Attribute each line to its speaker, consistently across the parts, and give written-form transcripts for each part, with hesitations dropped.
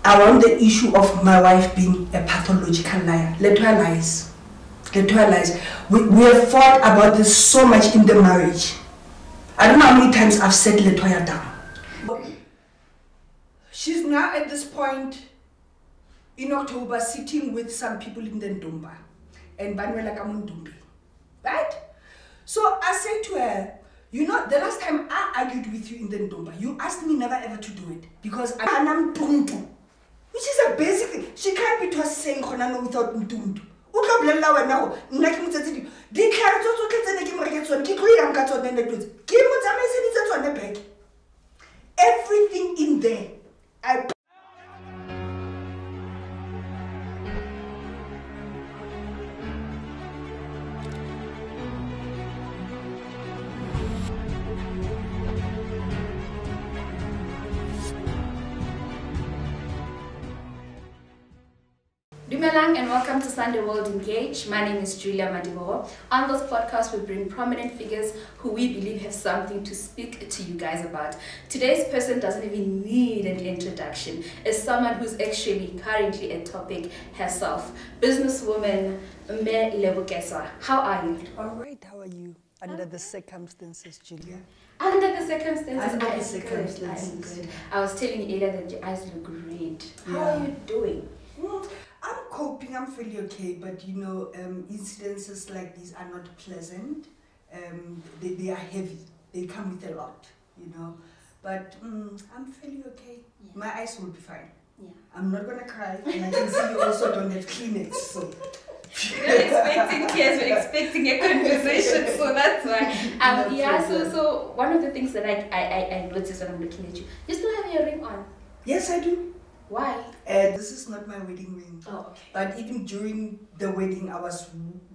Speaker 1: around the issue of my wife being a pathological liar. Letoya lies. Letoya lies. We have fought about this so much in the marriage. I don't know how many times I've set Letoya down. She's now at this point in October sitting with some people in the Ndumba and Banuela Kamundumbi. Right? So I said to her, you know, the last time I argued with you in the Ndumba, you asked me never ever to do it because I'm Tuntu, which is a basic thing. She can't be to us saying Konano without Tuntu. Everything in there.
Speaker 2: Dumelang and welcome to Sunday World Engage. My name is Julia Madiboho. On this podcast, we bring prominent figures who we believe have something to speak to you guys about. Today's person doesn't even need an introduction. It's someone who's actually currently a topic herself. Businesswoman Keswa. How are you?
Speaker 1: All right, how are you? Under the circumstances, Julia.
Speaker 2: Under the circumstances,
Speaker 1: Under
Speaker 2: I
Speaker 1: the circumstances.
Speaker 2: am good. I was telling you earlier that your eyes look great. How are you doing?
Speaker 1: I'm coping, I'm fairly okay, but you know, incidences like these are not pleasant. They are heavy, they come with a lot, you know. But I'm fairly okay. Yeah. My eyes will be fine. Yeah. I'm not gonna cry, and I can see you also don't have Kleenex, so.
Speaker 2: We're not expecting tears, we're expecting a conversation, so that's why. So one of the things that I noticed when I'm looking at you, you still have your ring on.
Speaker 1: Yes, I do.
Speaker 2: Why?
Speaker 1: This is not my wedding ring.
Speaker 2: Oh, okay.
Speaker 1: But even during the wedding, I was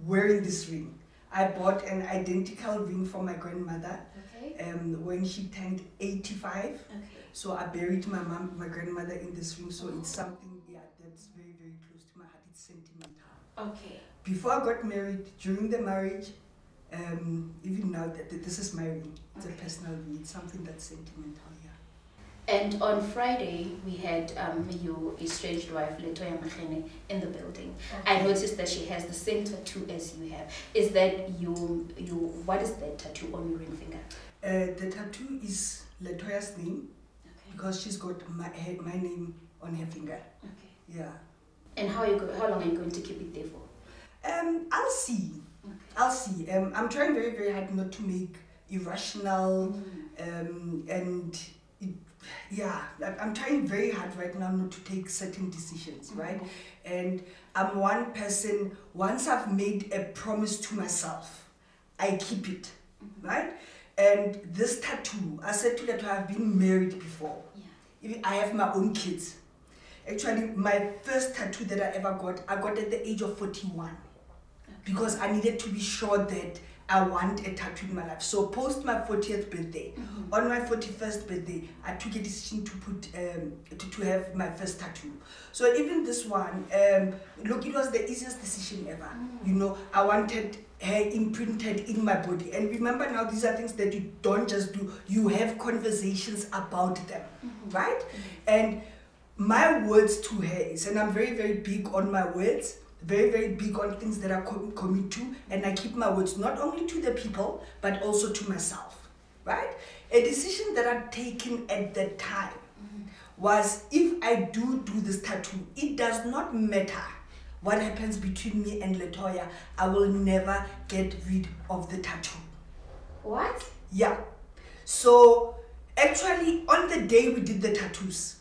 Speaker 1: wearing this ring. I bought an identical ring for my grandmother. Okay. When she turned 85. Okay. So I buried my grandmother in this ring. So it's something, that's very, very close to my heart. It's sentimental.
Speaker 2: Okay. Before
Speaker 1: I got married, during the marriage, even now, this is my ring. It's a personal ring. It's something that's sentimental, yeah.
Speaker 2: And on Friday, we had your estranged wife, Letoya Makhene, in the building. Okay. I noticed that she has the same tattoo as you have. Is that what is that tattoo on your ring finger?
Speaker 1: The tattoo is Letoya's name, okay, because she's got my name on her finger. Okay. Yeah. And
Speaker 2: how long are you going to keep it there for?
Speaker 1: I'll see. Okay. I'll see. I'm trying very, very hard not to make irrational I'm trying very hard right now not to take certain decisions, right? And I'm one person, once I've made a promise to myself, I keep it, right? And this tattoo, I said to Letoya, I've been married before. Yeah. I have my own kids. Actually, my first tattoo that I ever got, I got at the age of 41. Okay. Because I needed to be sure that I want a tattoo in my life. So post my 40th birthday, on my 41st birthday, I took a decision to put to have my first tattoo. So even this one, look, it was the easiest decision ever. You know, I wanted hair imprinted in my body. And remember now, these are things that you don't just do. You have conversations about them, right? And my words to her is, and I'm very, very big on my words, very, very big on things that I commit to, and I keep my words not only to the people, but also to myself, right? A decision that I'd taken at that time was, if I do this tattoo, it does not matter what happens between me and Letoya, I will never get rid of the tattoo.
Speaker 2: What?
Speaker 1: Yeah. So, actually, on the day we did the tattoos,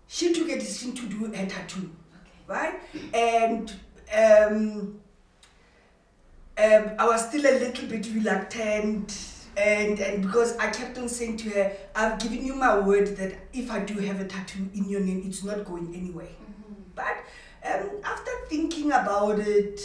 Speaker 1: she took a decision to do her tattoo, right? And I was still a little bit reluctant, and because I kept on saying to her, I've given you my word that if I do have a tattoo in your name, it's not going anywhere. But after thinking about it,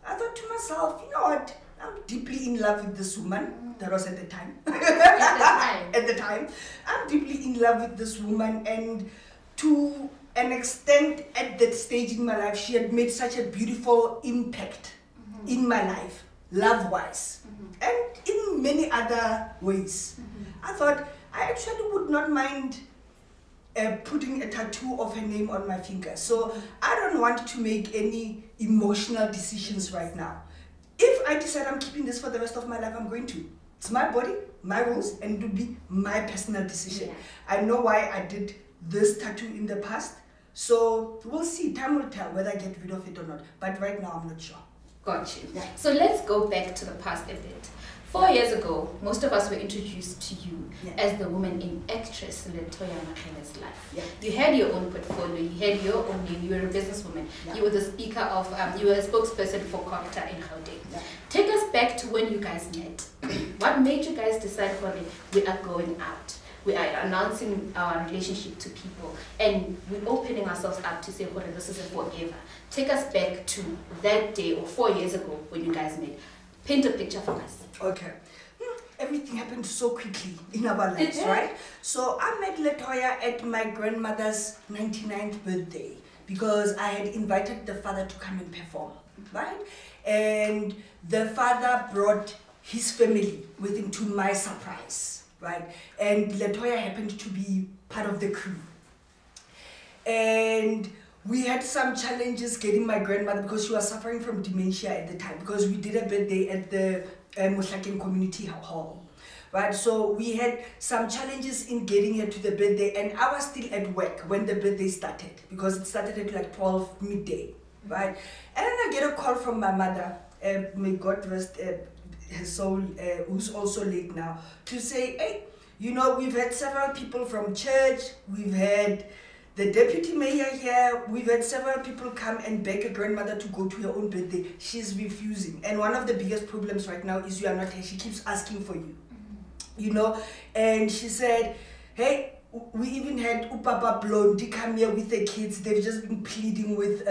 Speaker 1: I thought to myself, you know what, I'm deeply in love with this woman. That was at the time. At the time. I'm deeply in love with this woman, and to an extent at that stage in my life, she had made such a beautiful impact in my life, love-wise, and in many other ways. I thought I actually would not mind putting a tattoo of her name on my finger. So I don't want to make any emotional decisions right now. If I decide I'm keeping this for the rest of my life, I'm going to. It's my body, my rules, and it will be my personal decision.
Speaker 2: Yeah.
Speaker 1: I know why I did this tattoo in the past, so we'll see. Time will tell whether I get rid of it or not. But right now, I'm not sure.
Speaker 2: Got you.
Speaker 1: Yeah.
Speaker 2: So let's go back to the past a bit. 4 years ago, most of us were introduced to you as the woman in actress Letoya Makhene's life.
Speaker 1: Yeah.
Speaker 2: You had your own portfolio, you had your own name, you were a businesswoman.
Speaker 1: Yeah.
Speaker 2: You were the speaker of, you were a spokesperson for Copter in Gauteng.
Speaker 1: Yeah.
Speaker 2: Take us back to when you guys met. What made you guys decide, Holly, we are going out? We are announcing our relationship to people and we're opening ourselves up to say, Holly, this is a forever. Take us back to that day or 4 years ago when you guys met. Paint a picture for us.
Speaker 1: Okay. Everything happened so quickly in our lives, right? So I met Letoya at my grandmother's 99th birthday because I had invited the father to come and perform, right? And the father brought his family with him to my surprise, right? And Letoya happened to be part of the crew. And we had some challenges getting my grandmother because she was suffering from dementia at the time because we did a birthday at the Mohlakeng Community Hall, right? So we had some challenges in getting her to the birthday and I was still at work when the birthday started because it started at like 12 midday, right? And then I get a call from my mother, may God rest her soul, who's also late now, to say, hey, you know, we've had several people from church, we've had the deputy mayor here, we've had several people come and beg a grandmother to go to her own birthday. She's refusing. And one of the biggest problems right now is you are not here. She keeps asking for you, you know. And she said, hey, we even had Upapa Blondie come here with the kids. They've just been pleading with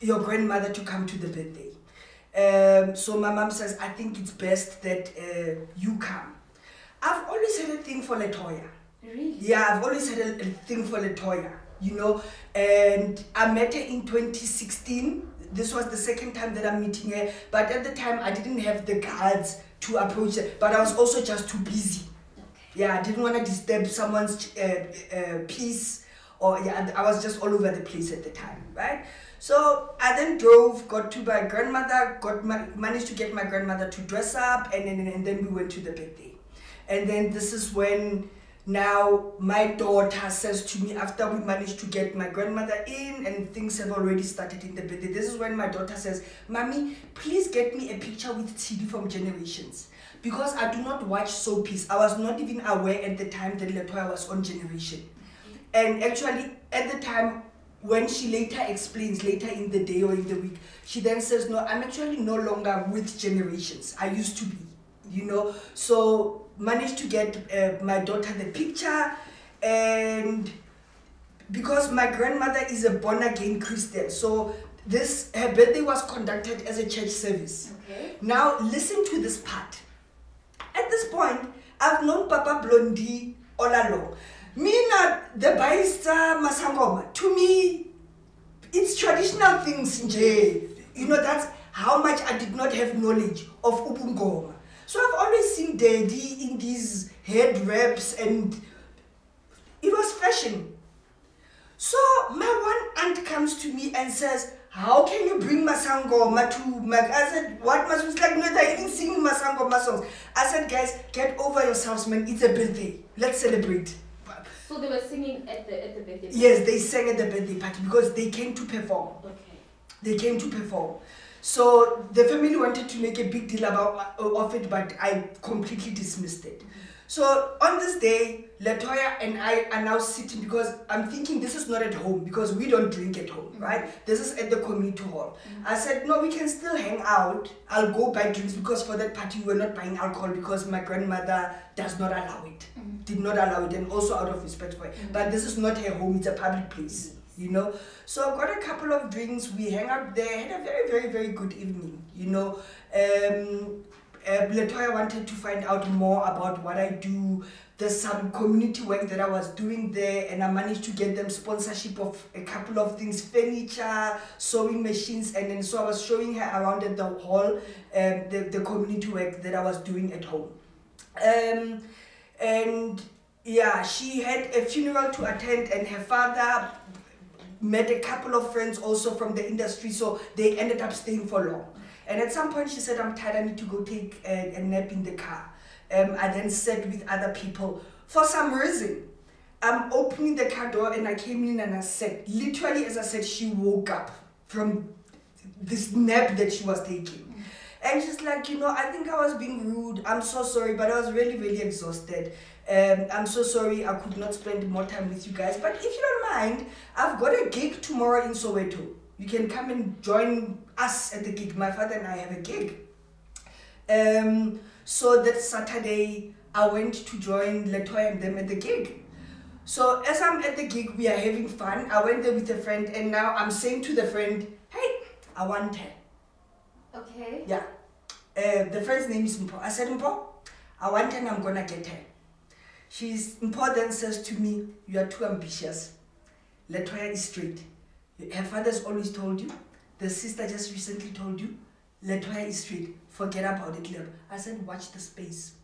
Speaker 1: your grandmother to come to the birthday. So my mom says, I think it's best that you come. I've always had a thing for Letoya.
Speaker 2: Really?
Speaker 1: Yeah, I've always had a thing for Letoya, you know, and I met her in 2016. This was the second time that I'm meeting her, but at the time I didn't have the guards to approach her, but I was also just too busy.
Speaker 2: Okay.
Speaker 1: Yeah, I didn't want to disturb someone's peace, or yeah, I was just all over the place at the time, right? So I then drove, got to my grandmother, managed to get my grandmother to dress up, and then we went to the birthday. And then this is when now my daughter says to me, after we managed to get my grandmother in and things have already started in the birthday, this is when my daughter says, Mommy, please get me a picture with TD from Generations. Because I do not watch soapies. I was not even aware at the time that Letoya was on Generation. And actually, at the time, when she later explains, later in the day or in the week, she then says, no, I'm actually no longer with Generations. I used to be, you know. So managed to get my daughter the picture, and because my grandmother is a born-again Christian, so her birthday was conducted as a church service.
Speaker 2: Okay.
Speaker 1: Now listen to this part. At this point, I've known Papa Blondie all along. Mina, the Baista Masangoma, to me, it's traditional things, nje. You know, that's how much I did not have knowledge of Ubungoma. So I've always seen Daddy in these head wraps and it was fashion. So my one aunt comes to me and says, how can you bring Masangoma to I said, what Mas was like, no, they even sing Masangoma songs. I said, guys, get over yourselves, man. It's a birthday. Let's celebrate.
Speaker 2: So they were singing at the birthday party?
Speaker 1: Yes, they sang at the birthday party because they came to perform.
Speaker 2: Okay.
Speaker 1: They came to perform. So the family wanted to make a big deal of it, but I completely dismissed it. So on this day, Letoya and I are now sitting because I'm thinking this is not at home because we don't drink at home, right? This is at the community hall. I said, no, we can still hang out. I'll go buy drinks because for that party we were not buying alcohol because my grandmother does not allow it, did not allow it, and also out of respect for it. But this is not her home, it's a public place. You know, so I got a couple of drinks, we hang out there, had a very, very, very good evening, you know. Letoya wanted to find out more about what I do. There's some community work that I was doing there, and I managed to get them sponsorship of a couple of things, furniture, sewing machines, and then so I was showing her around at the hall the community work that I was doing at home. And Yeah, she had a funeral to attend, and her father met a couple of friends also from the industry, so they ended up staying for long. And at some point she said, I'm tired, I need to go take a nap in the car. I then sat with other people. For some reason, I'm opening the car door and I came in and I said, literally as I said, she woke up from this nap that she was taking. And she's like, you know, I think I was being rude. I'm so sorry, but I was really, really exhausted. I'm so sorry I could not spend more time with you guys. But if you don't mind, I've got a gig tomorrow in Soweto. You can come and join us at the gig. My father and I have a gig. So that Saturday, I went to join Letoya and them at the gig. So as I'm at the gig, we are having fun. I went there with a friend, and now I'm saying to the friend, hey, I want her.
Speaker 2: Okay.
Speaker 1: Yeah. The friend's name is Mpo. I said, Mpo, I want her and I'm gonna get her. Mpo then says to me, you are too ambitious. Letoya is straight. Her father's always told you. The sister just recently told you. Letoya is straight. Forget about it, Leo. I said, watch the space.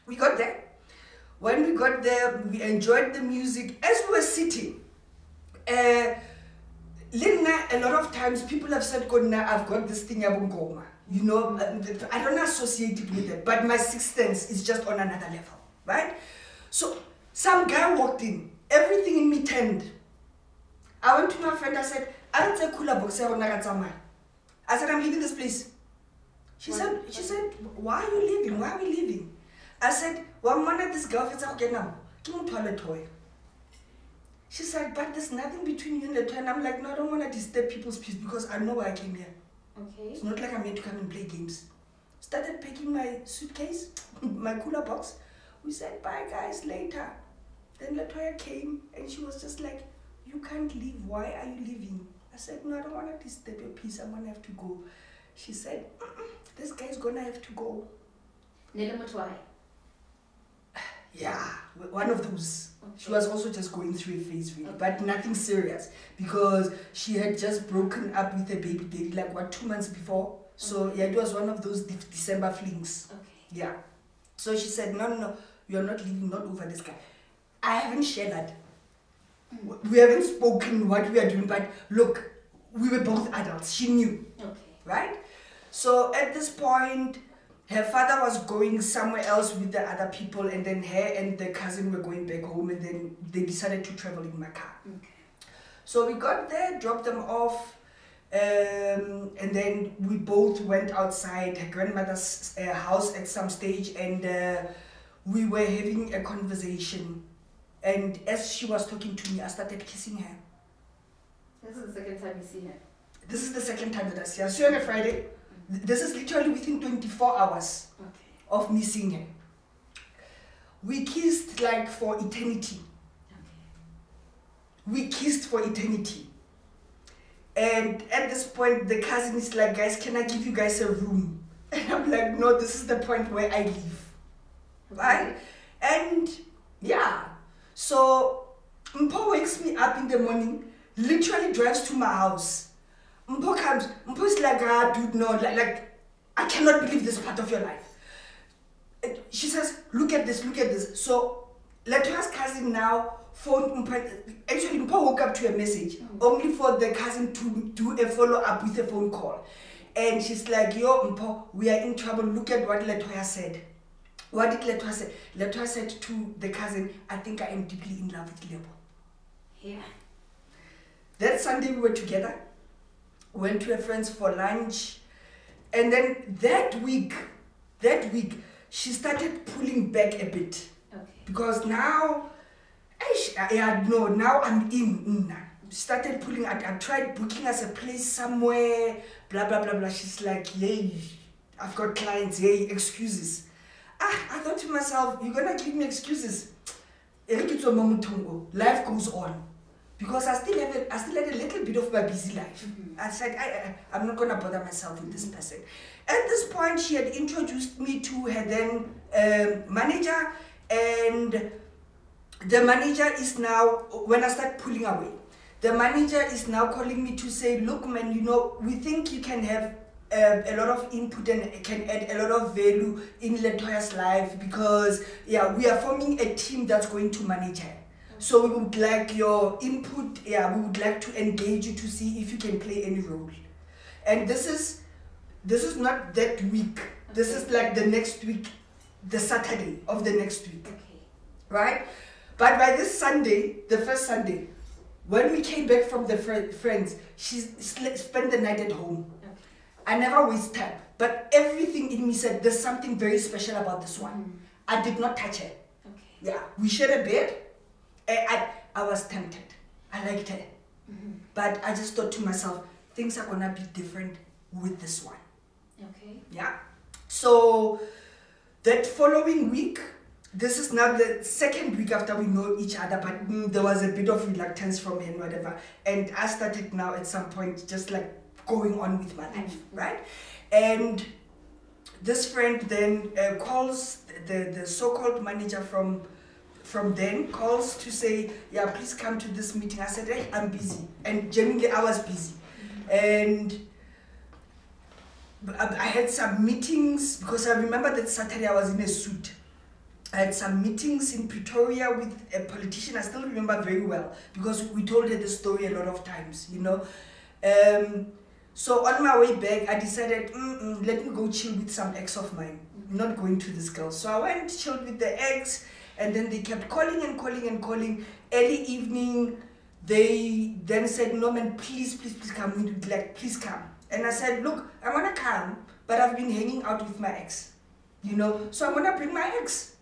Speaker 1: We got there. When we got there, we enjoyed the music. As we were sitting, Lina, a lot of times people have said, I've got this thing, you know, I don't associate it with it, but my sixth sense is just on another level, right? So some guy walked in, everything in me turned. I went to my friend, I said, I don't say cooler box. I said, I'm leaving this place. She said, why are you leaving? Why are we leaving? I said, well, one of this girlfriends are okay now. Give me Letoya. She said, but there's nothing between you and Letoya. And I'm like, no, I don't want to disturb people's peace because I know why I came here.
Speaker 2: Okay.
Speaker 1: It's not like I'm here to come and play games. Started packing my suitcase, my cooler box. We said, bye guys, later. Then Letoya came and she was just like, you can't leave. Why are you leaving? I said, no, I don't want to disturb your peace. I'm going to have to go. She said, this guy's going to have to go. Yeah, one of those. Okay. She was also just going through a phase, really, but nothing serious because she had just broken up with a baby daddy, like what, 2 months before. So yeah, it was one of those December flings.
Speaker 2: Okay.
Speaker 1: Yeah. So she said, no, you're not leaving, not over this guy. I haven't shared that. We haven't spoken what we are doing, but look, we were both adults. She knew.
Speaker 2: Okay.
Speaker 1: Right? So at this point, her father was going somewhere else with the other people, and then her and the cousin were going back home, and then they decided to travel in my car.
Speaker 2: Okay.
Speaker 1: So we got there, dropped them off, and then we both went outside her grandmother's house at some stage, and we were having a conversation. And as she was talking to me, I started kissing her.
Speaker 2: This is the second time you see her?
Speaker 1: This is the second time that I see her. I saw her on a Friday. This is literally within 24 hours of me seeing her. We kissed like for eternity. We kissed for eternity. And at this point, the cousin is like, guys, can I give you guys a room? And I'm like, no, this is the point where I leave. Right? And yeah. So Mpo wakes me up in the morning, literally drives to my house. Mpo comes, Mpo is like, dude, no, like, I cannot believe this part of your life. And she says, look at this, look at this. So Letoya's cousin now phoned Mpo. Actually, Mpo woke up to a message, only for the cousin to do a follow-up with a phone call. And she's like, yo, Mpo, we are in trouble. Look at what Letoya said. What did Letoya say? Letoya said to the cousin, I think I am deeply in love with Lebo.
Speaker 2: Yeah.
Speaker 1: That Sunday we were together. Went to a friend's for lunch. And then that week, she started pulling back a bit.
Speaker 2: Okay.
Speaker 1: Because now, now I'm in. She started pulling. I tried booking us a place somewhere, blah, blah, blah, blah. She's like, yay, I've got clients, yay, excuses. I thought to myself, you're going to give me excuses. Life goes on. Because I still had a little bit of my busy life. I said, I'm not going to bother myself with this person. At this point, she had introduced me to her then manager, and the manager is now, when I start pulling away, the manager is now calling me to say, look man, you know, we think you can have a lot of input and can add a lot of value in Letoya's life, because yeah, we are forming a team that's going to manage her. So we would like your input. Yeah, we would like to engage you to see if you can play any role. And this is not that week. This is like the next week, the Saturday of the next week.
Speaker 2: Okay.
Speaker 1: Right? But by this Sunday, the first Sunday, when we came back from the friends, she spent the night at home.
Speaker 2: Okay.
Speaker 1: I never waste time. But everything in me said, there's something very special about this one. I did not touch her.
Speaker 2: Okay.
Speaker 1: Yeah, we shared a bed. I was tempted. I liked her. But I just thought to myself, things are gonna be different with this one.
Speaker 2: Okay.
Speaker 1: Yeah. So that following week, this is now the second week after we know each other, but there was a bit of reluctance from me and whatever. And I started now at some point just like going on with my life, right? And this friend then calls the so-called manager from then, calls to say, yeah, please come to this meeting. I said, hey, I'm busy. And genuinely, I was busy. And I had some meetings, because I remember that Saturday I was in a suit. I had some meetings in Pretoria with a politician. I still remember very well, because we told her the story a lot of times, you know. So on my way back, I decided, let me go chill with some ex of mine. I'm not going to this girl. So I went, chilled with the ex, and then they kept calling and calling and calling. Early evening, they then said, Norman, please come. We'd like, please come. And I said, look, I want to come, but I've been hanging out with my ex, you know, so I'm going to bring my ex.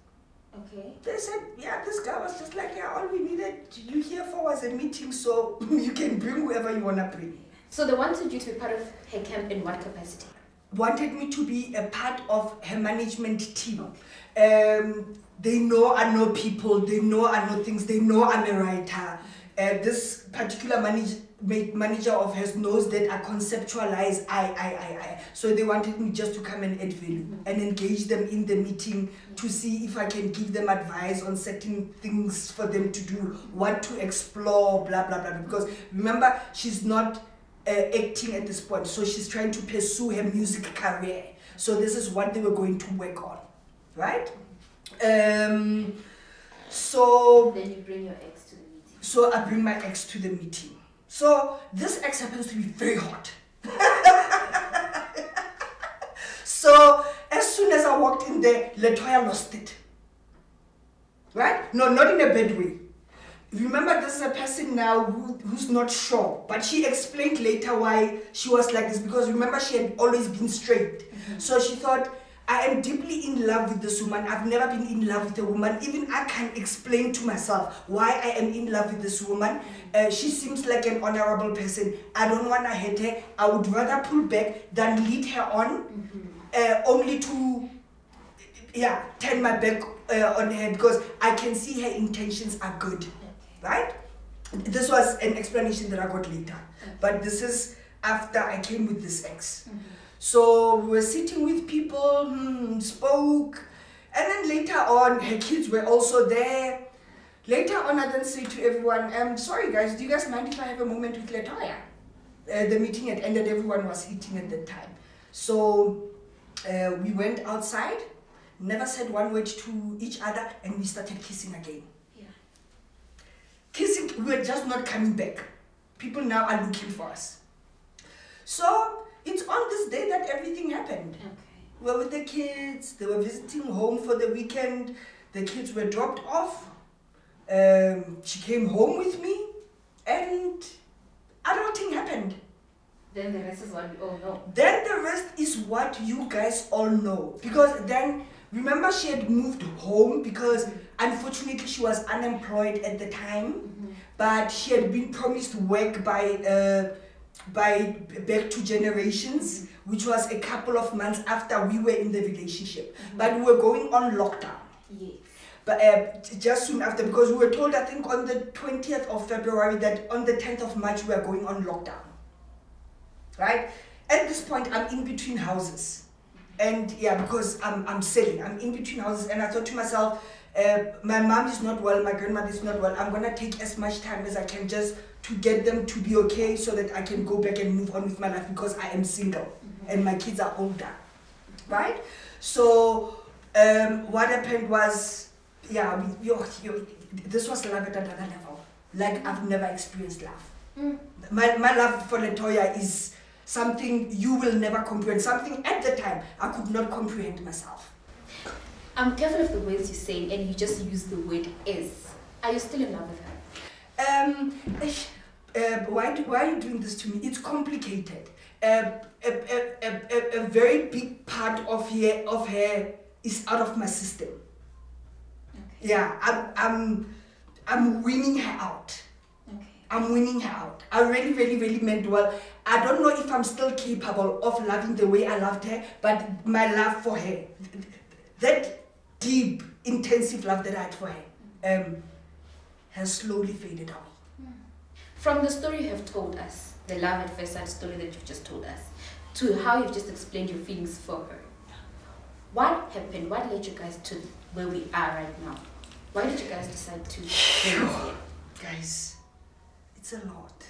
Speaker 2: Okay.
Speaker 1: They said, yeah, this guy was just like, yeah, all we needed you here for was a meeting, so you can bring whoever you want to bring.
Speaker 2: So they wanted you to be part of her camp in what capacity?
Speaker 1: Wanted me to be a part of her management team. They know I know people, they know I know things, they know I'm a writer. This particular manager of hers knows that I conceptualize, So they wanted me just to come and add value and engage them in the meeting to see if I can give them advice on certain things for them to do, what to explore, blah, blah, blah. Because remember, she's not acting at this point, so she's trying to pursue her music career. So this is what they were going to work on, right? So
Speaker 2: then you bring your ex to the meeting.
Speaker 1: So I bring my ex to the meeting. So this ex happens to be very hot. So as soon as I walked in there, Letoya lost it. Right? No, not in a bad way. Remember, this is a person now who's not sure, but she explained later why she was like this, because remember, she had always been straight. So she thought, I am deeply in love with this woman. I've never been in love with a woman. Even I can explain to myself why I am in love with this woman. She seems like an honorable person. I don't want to hate her. I would rather pull back than lead her on, only to turn my back on her, because I can see her intentions are good. Right? This was an explanation that I got later. But this is after I came with this ex. So we were sitting with people, spoke, and then later on, her kids were also there. Later on, I then say to everyone, sorry guys, do you guys mind if I have a moment with Letoya? The meeting had ended, everyone was eating at that time. So we went outside, never said one word to each other, and we started kissing again. Kissing, we were just not coming back. People now are looking for us. So it's on this day that everything happened. We were with the kids, they were visiting home for the weekend, the kids were dropped off. She came home with me, and adulting happened.
Speaker 2: Then the rest is what we all know.
Speaker 1: Then the rest is what you guys all know. Because then, remember, she had moved home because unfortunately she was unemployed at the time, but she had been promised work by Back to Generations, which was a couple of months after we were in the relationship. But we were going on lockdown.
Speaker 2: Yes.
Speaker 1: But just soon after, because we were told, I think on the 20th of February, that on the 10th of March we are going on lockdown. Right? At this point, I'm in between houses. And yeah, because I'm selling, I'm in between houses, and I thought to myself, my mom is not well, my grandmother is not well, I'm going to take as much time as I can just to get them to be okay so that I can go back and move on with my life because I am single and my kids are older, right? So what happened was, yeah, this was love at another level. Like I've never experienced love. My love for Letoya is something you will never comprehend. Something at the time I could not comprehend myself.
Speaker 2: I'm careful of the words you say, and you just use the word is. Are you still in love with her?
Speaker 1: Why are you doing this to me? It's complicated. A very big part of her is out of my system. Okay. Yeah, I'm winning her out. Okay. I'm winning her out. I really, really, really meant well. I don't know if I'm still capable of loving the way I loved her, but my love for her, that deep, intensive love that I had for her, has slowly faded away.
Speaker 2: From the story you have told us, the love at first sight story that you've just told us, to how you've just explained your feelings for her, what happened? What led you guys to where we are right now? Why did you guys decide to bring us here?
Speaker 1: Guys, it's a lot.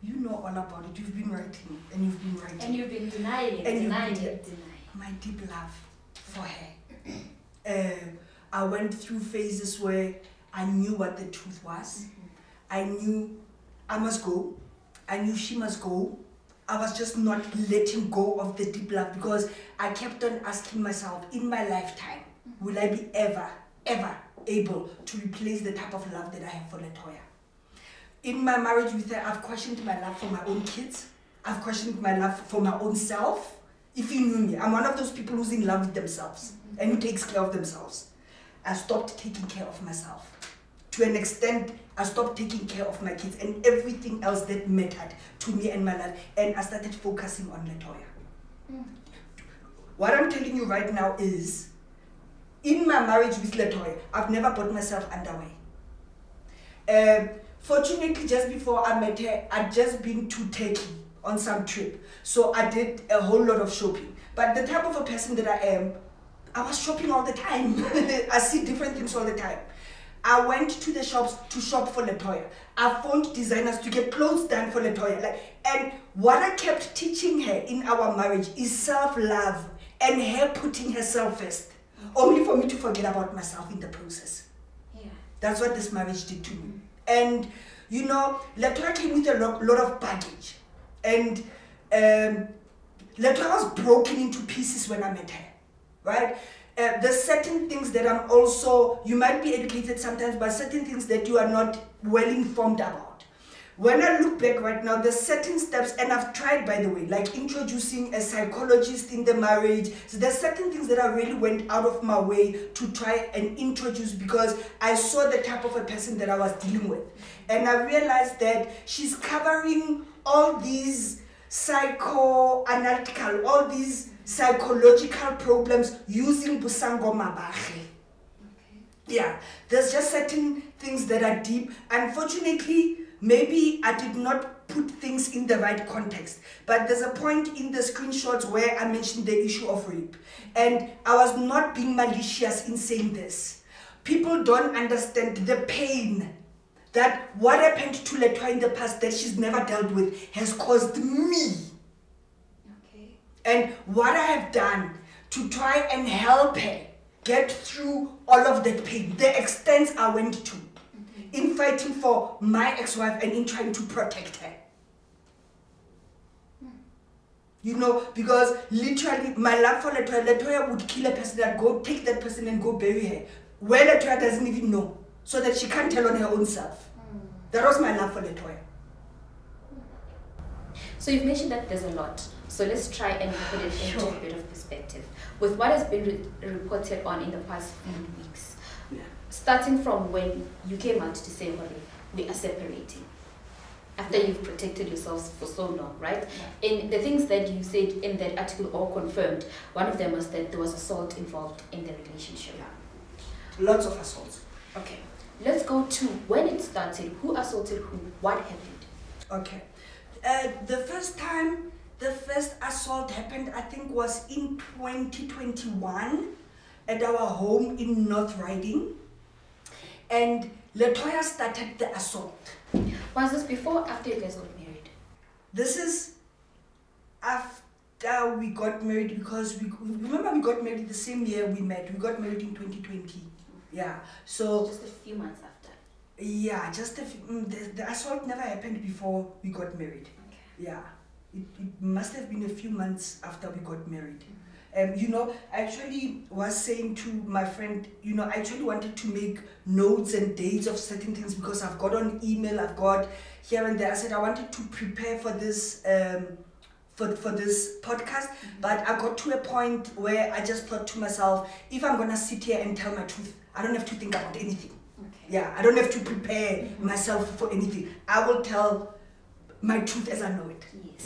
Speaker 1: You know all about it. You've been writing and you've been writing.
Speaker 2: And you've been denying it, denying it.
Speaker 1: My deep love for her. I went through phases where I knew what the truth was. I knew I must go. I knew she must go. I was just not letting go of the deep love because I kept on asking myself, in my lifetime, will I be ever able to replace the type of love that I have for Letoya? In my marriage with her, I've questioned my love for my own kids. I've questioned my love for my own self. If you knew me, I'm one of those people who's in love with themselves and who takes care of themselves. I stopped taking care of myself. To an extent, I stopped taking care of my kids and everything else that mattered to me and my life, and I started focusing on Letoya. What I'm telling you right now is, in my marriage with Letoya, I've never bought myself underwear. Fortunately, just before I met her, I'd just been to Turkey on some trip. So I did a whole lot of shopping. But the type of a person that I am, I was shopping all the time. I see different things all the time. I went to the shops to shop for Letoya. I phoned designers to get clothes done for Letoya. And what I kept teaching her in our marriage is self-love and her putting herself first. Only for me to forget about myself in the process. Yeah. That's what this marriage did to me. And, you know, Letoya came with a lot of baggage. And Letoya was broken into pieces when I met her, right? There's certain things that I'm also, you might be educated sometimes, but certain things that you are not well informed about. When I look back right now, there's certain steps, and I've tried, by the way, like introducing a psychologist in the marriage. So there's certain things that I really went out of my way to try and introduce because I saw the type of a person that I was dealing with. And I realized that she's covering all these psychoanalytical, all these psychological problems using Busango Mabache. Yeah, there's just certain things that are deep. Unfortunately, maybe I did not put things in the right context, but there's a point in the screenshots where I mentioned the issue of rape. And I was not being malicious in saying this. People don't understand the pain that what happened to Letoya in the past that she's never dealt with has caused me. Okay. And what I have done to try and help her get through all of that pain, the extent I went to in fighting for my ex-wife and in trying to protect her. You know, because literally my love for Letoya would kill a person, that go take that person and go bury her, where Letoya doesn't even know, so that she can't tell on her own self. That was my love for Letoya.
Speaker 2: So you've mentioned that there's a lot. So let's try and put it into a bit of perspective. With what has been reported on in the past few weeks, starting from when you came out to say, "Hore, we are separating," after you've protected yourselves for so long, right? In the things that you said in that article all confirmed, one of them was that there was assault involved in the relationship.
Speaker 1: Lots of assaults.
Speaker 2: Okay, let's go to when it started. Who assaulted who? What happened?
Speaker 1: Okay. The first assault happened, I think, was in 2021 at our home in North Riding. And Letoya started the assault.
Speaker 2: Was this before or after you guys got married?
Speaker 1: This is after we got married, because remember we got married the same year we met. We got married in 2020. Yeah. So
Speaker 2: just a few months after.
Speaker 1: Yeah, just a few, the assault never happened before we got married.
Speaker 2: Okay.
Speaker 1: Yeah. It must have been a few months after we got married. I actually was saying to my friend, I actually wanted to make notes and dates of certain things, because I've got on email, I've got here and there. I said I wanted to prepare for this for this podcast, but I got to a point where I just thought to myself, if I'm gonna sit here and tell my truth, I don't have to think about anything.
Speaker 2: Okay.
Speaker 1: Yeah, I don't have to prepare myself for anything. I will tell my truth as I know it.
Speaker 2: Yes.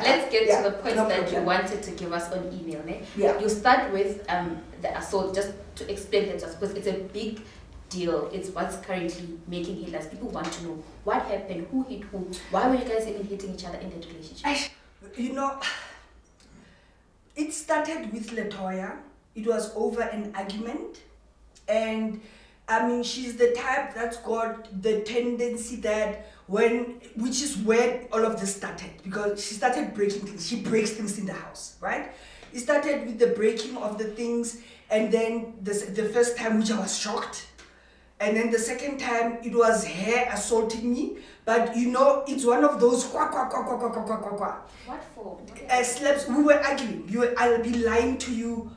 Speaker 2: Let's get to the point that you wanted to give us on email.
Speaker 1: Yeah.
Speaker 2: You start with the assault, just to explain that, just because it's a big deal. It's what's currently making headlines. People want to know what happened, who hit who, why were you guys even hitting each other in that relationship?
Speaker 1: It started with Letoya. It was over an argument, and she's the type that's got the tendency that which is where all of this started, because she started breaking things. She breaks things in the house, right? It started with the breaking of the things, and then the first time, which I was shocked, and then the second time it was her assaulting me. But it's one of those
Speaker 2: What for?
Speaker 1: slaps. We were arguing. I'll be lying to you.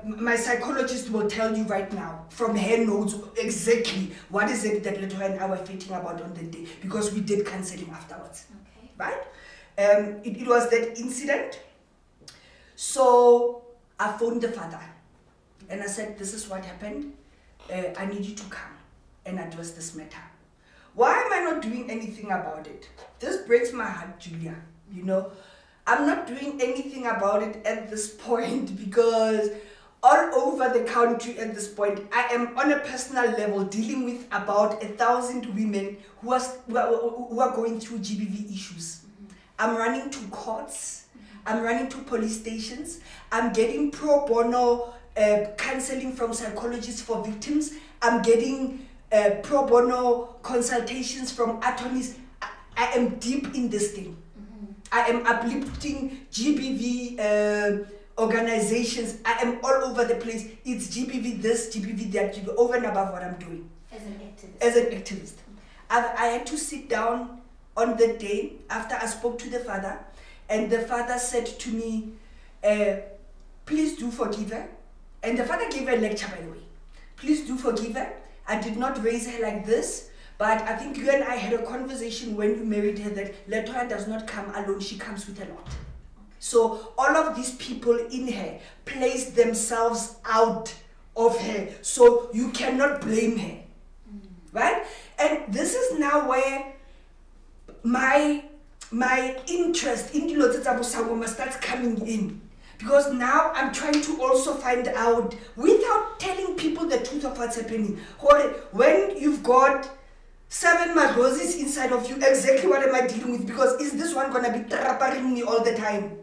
Speaker 1: My psychologist will tell you right now from her notes exactly what is it that Letoya and I were fighting about on the day, because we did counseling afterwards.
Speaker 2: Okay.
Speaker 1: Right? It was that incident. So I phoned the father and I said, this is what happened. I need you to come and address this matter. Why am I not doing anything about it? This breaks my heart, Julia. I'm not doing anything about it at this point, because all over the country at this point, I am on a personal level dealing with about 1,000 women who are going through GBV issues. I'm running to courts. I'm running to police stations. I'm getting pro bono counseling from psychologists for victims. I'm getting pro bono consultations from attorneys. I am deep in this thing. I am uplifting GBV organizations. I am all over the place. It's GBV this, GBV that, over and above what I'm doing. As an activist. I had to sit down on the day after I spoke to the father, and the father said to me, please do forgive her. And the father gave a lecture, by the way. Please do forgive her. I did not raise her like this. But I think you and I had a conversation when you married her that Letoya does not come alone, she comes with a lot. So all of these people in her place themselves out of her. So you cannot blame her. Right? And this is now where my interest in Letoya starts coming in. Because now I'm trying to also find out, without telling people the truth of what's happening, when you've got 7 roses inside of you, exactly what am I dealing with? Because is this one gonna be trapping me all the time?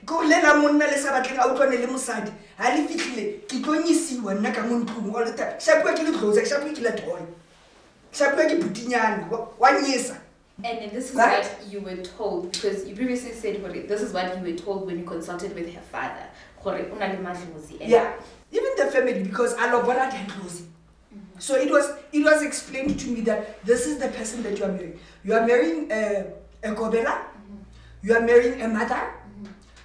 Speaker 1: Go lela monna le sa batleng a utlwane le mosadi ha le fihlile ke tlo nyisiwa nna ka mo ntlong all the time. Shapwa ke le close, shapwa ke le toy, shapwa ke butinyana wa nyesa.
Speaker 2: And this is what you were told, because you previously said this is what you were told when you consulted with her father.
Speaker 1: Yeah, even the family, because I love what I had closing. So it was explained to me that this is the person that you are marrying. You are marrying a Kobela, you are marrying a mother,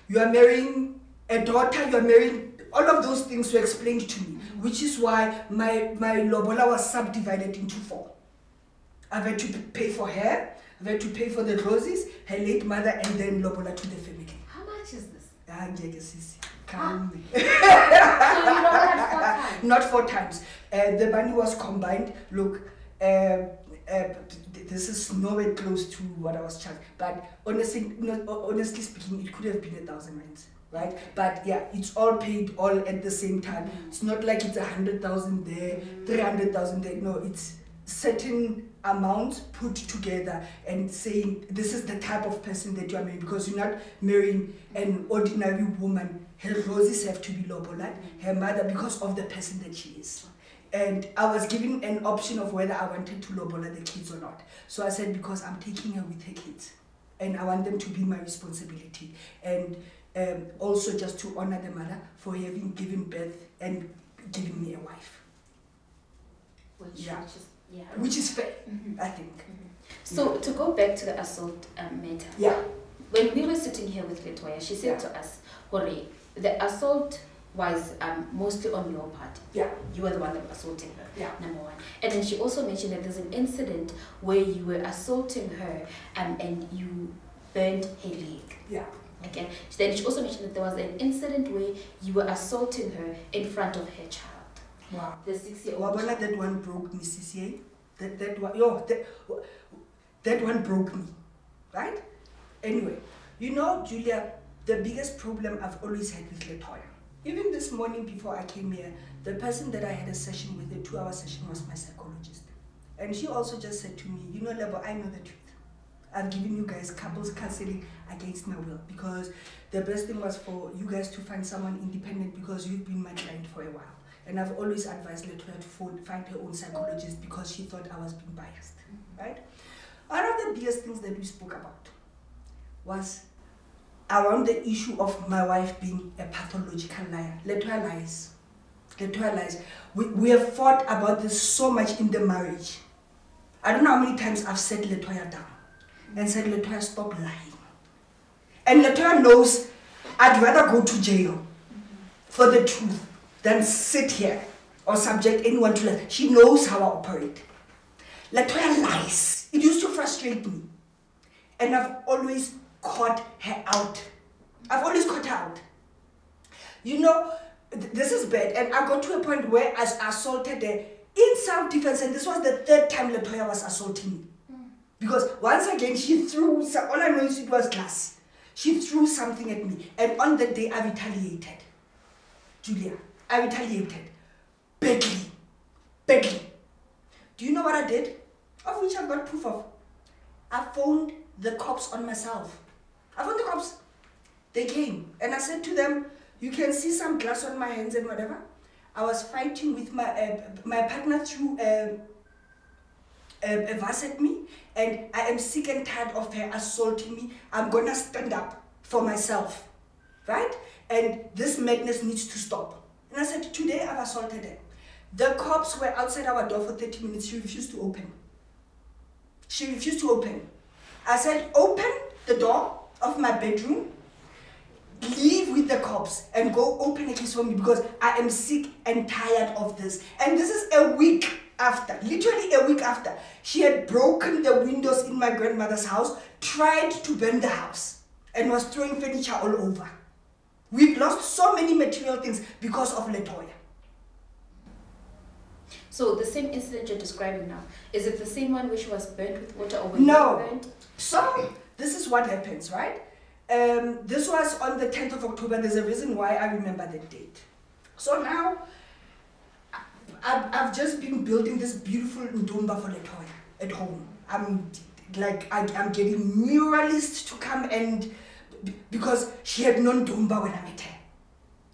Speaker 1: you are marrying a daughter, you are marrying, all of those things were explained to me, which is why my lobola was subdivided into 4. I've had to pay for her, I've had to pay for the roses, her late mother, and then lobola to the family.
Speaker 2: How much is this?
Speaker 1: So
Speaker 2: you know that 4 times?
Speaker 1: Not 4 times. The money was combined. Look, this is nowhere close to what I was charged. But honestly speaking, it could have been 1,000 rands, right? But yeah, it's all paid all at the same time. It's not like it's 100,000 there, 300,000 there. No, it's certain amounts put together and saying this is the type of person that you are marrying, because you're not marrying an ordinary woman. Her roses have to be lobola, her mother, because of the person that she is. And I was given an option of whether I wanted to lobola the kids or not. So I said, because I'm taking her with her kids. And I want them to be my responsibility. And also just to honor the mother for having given birth and giving me a wife. Which is fair, I think.
Speaker 2: So to go back to the assault matter.
Speaker 1: Yeah.
Speaker 2: When we were sitting here with Letoya, she said to us, Hore, the assault was mostly on your part.
Speaker 1: Yeah.
Speaker 2: You were the one that was assaulting her,
Speaker 1: yeah.
Speaker 2: number one. And then she also mentioned that there's an incident where you were assaulting her and you burned her leg.
Speaker 1: Yeah.
Speaker 2: Okay. Then she also mentioned that there was an incident where you were assaulting her in front of her child.
Speaker 1: Wow.
Speaker 2: The 6-year-old child.
Speaker 1: That one broke me, CCA. That one broke me. Right? Anyway, you know, Julia, the biggest problem I've always had with Letoya, even this morning before I came here, the person that I had a session with, a 2-hour session, was my psychologist. And she also just said to me, you know, Lebo, I know the truth. I've given you guys couples counseling against my will, because the best thing was for you guys to find someone independent, because you've been my client for a while. And I've always advised Letoya to find her own psychologist, because she thought I was being biased, right? One of the biggest things that we spoke about was around the issue of my wife being a pathological liar. Letoya lies. Letoya lies. We have fought about this so much in the marriage. I don't know how many times I've set Letoya down and said, Letoya, stop lying. And Letoya knows I'd rather go to jail for the truth than sit here or subject anyone to lie. She knows how I operate. Letoya lies. It used to frustrate me. And I've always caught her out. I've always caught her out. You know, this is bad. And I got to a point where I assaulted her in self-defense. And this was the 3rd time Letoya was assaulting me. Because once again, she threw, all I know is it was glass. She threw something at me. And on that day, I retaliated. Julia, I retaliated. Badly. Badly. Do you know what I did? Of which I've got proof of. I phoned the cops on myself. I phoned the cops. They came. And I said to them, you can see some glass on my hands and whatever. I was fighting with my partner threw a vase at me, and I am sick and tired of her assaulting me. I'm gonna stand up for myself, right? And this madness needs to stop. And I said, today I've assaulted her. The cops were outside our door for 30 minutes. She refused to open. She refused to open. I said, open the door of my bedroom, leave with the cops, and go open a case for me, because I am sick and tired of this. And this is a week after, literally a week after, she had broken the windows in my grandmother's house, tried to burn the house, and was throwing furniture all over. We've lost so many material things because of Letoya.
Speaker 2: So the same incident you're describing now, is it the same one which was burnt with water, or
Speaker 1: no.
Speaker 2: Burnt?
Speaker 1: So this is what happens, right? This was on the 10th of October. There's a reason why I remember that date. So now, I've just been building this beautiful ndumba for Letoya at home. I'm getting muralists to come, and because she had no ndumba when I met her.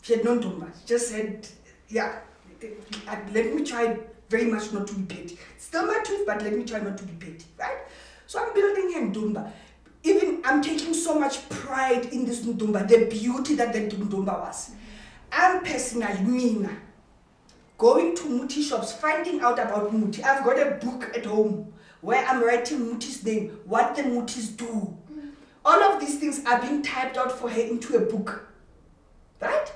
Speaker 1: She had no ndumba. She just said, yeah, let me try very much not to be petty. Still my truth, but let me try not to be petty, right? So I'm building her ndumba. Even I'm taking so much pride in this ndumba, the beauty that the ndumba was. I'm personally, Mina, going to Muti shops, finding out about Muti. I've got a book at home where I'm writing Muti's name, what the Mutis do. All of these things are being typed out for her into a book, right?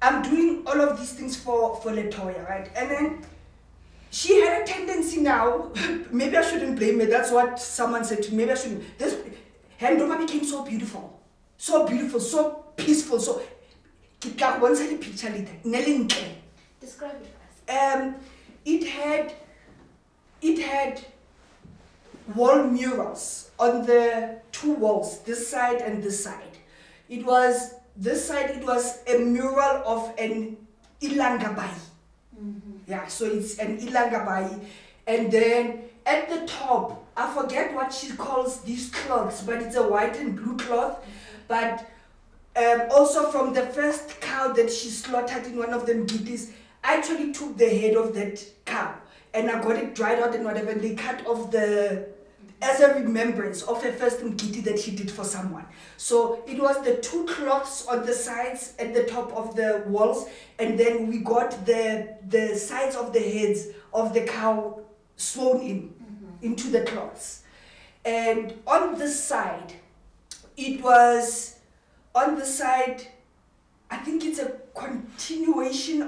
Speaker 1: I'm doing all of these things for Letoya, right? And then she had a tendency now, maybe I shouldn't blame her, that's what someone said to me, maybe I shouldn't. Her ndumba became so beautiful, so peaceful, so... Describe
Speaker 2: it for us.
Speaker 1: It had wall murals on the 2 walls, this side and this side. This side, it was a mural of an ilangabai. Yeah, so it's an ilangabai. And then at the top, I forget what she calls these cloths, but it's a white and blue cloth. But also from the first cow that she slaughtered in one of them giddies, I actually took the head of that cow and I got it dried out and whatever, and they cut off as a remembrance of a first ngiti that he did for someone. So it was the 2 cloths on the sides at the top of the walls, and then we got the sides of the heads of the cow sewn into the cloths. And on this side, I think it's a continuation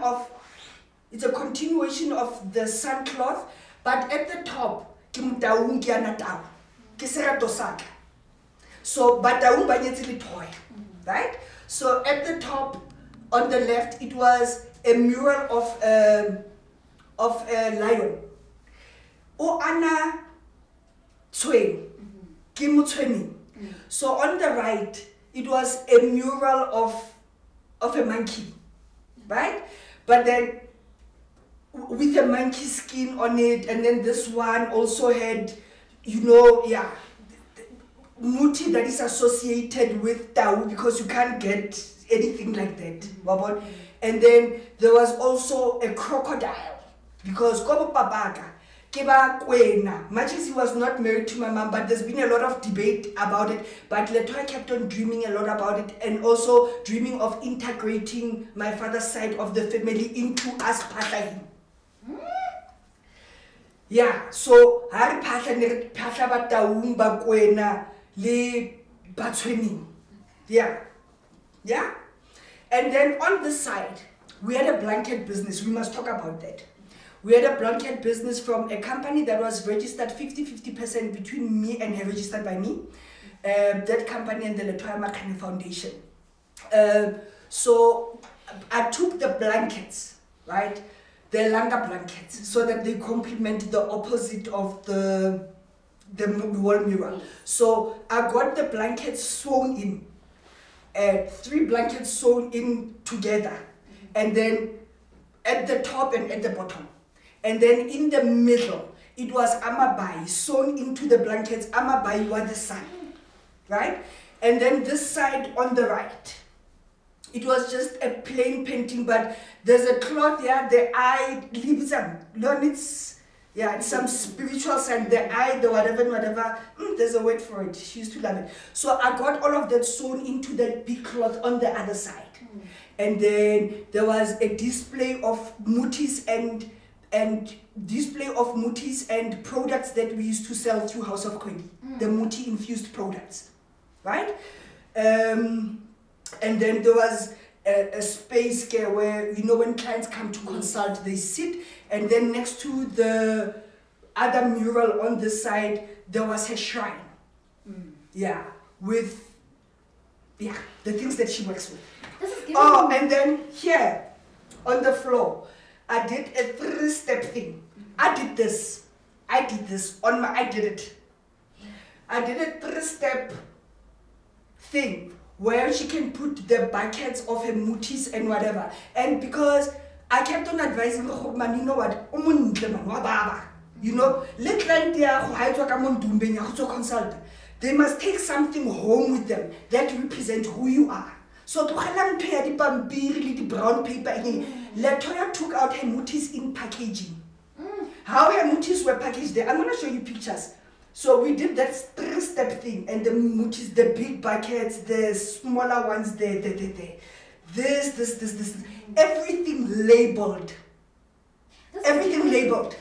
Speaker 1: of the sun cloth, but at the top, so right? So at the top on the left, it was a mural of a lion. O ana tsweng, ke motshweni. So on the right, it was a mural of a monkey, right? But then with a monkey skin on it, and then this one also had, muti that is associated with Tau, because you can't get anything like that. And then there was also a crocodile, because Kobo Papaga, Keba Kwena, much as he was not married to my mom, but there's been a lot of debate about it. But Letoya kept on dreaming a lot about it, and also dreaming of integrating my father's side of the family into us Patlahin. Yeah, so Hari Patla Bataum Bakwena Le Batswini. Yeah. And then on the side, we had a blanket business. We must talk about that. We had a blanket business from a company that was registered 50-50% between me and registered by me. That company and the Letoya Makhene Foundation. So I took the blankets, right? The langa blankets, so that they complement the opposite of the wall mural. So I got the blankets sewn in, 3 blankets sewn in together, and then at the top and at the bottom. And then in the middle, it was amabai sewn into the blankets. Amabai was the sun, right? And then this side on the right, it was just a plain painting, but there's a cloth here, the eye, it's some spiritual side, the eye, the whatever, there's a word for it, she used to love it. So I got all of that sewn into that big cloth on the other side. And then there was a display of mutis and products that we used to sell through House of Queen, the muti infused products, right? And then there was a space here where, when clients come to consult, they sit, and then next to the other mural on this side, there was a shrine. With the things that she works with. And then here on the floor, I did a 3-step thing. I did it. I did a 3-step thing where she can put the buckets of her mutis and whatever. And because I kept on advising her, man, you know what? They must take something home with them that represent who you are. So the brown paper, Letoya took out her mutis in packaging. How her mutis were packaged there, I'm going to show you pictures. So we did that 3-step thing, and the mutis, the big buckets, the smaller ones, this, everything labeled. Everything labeled.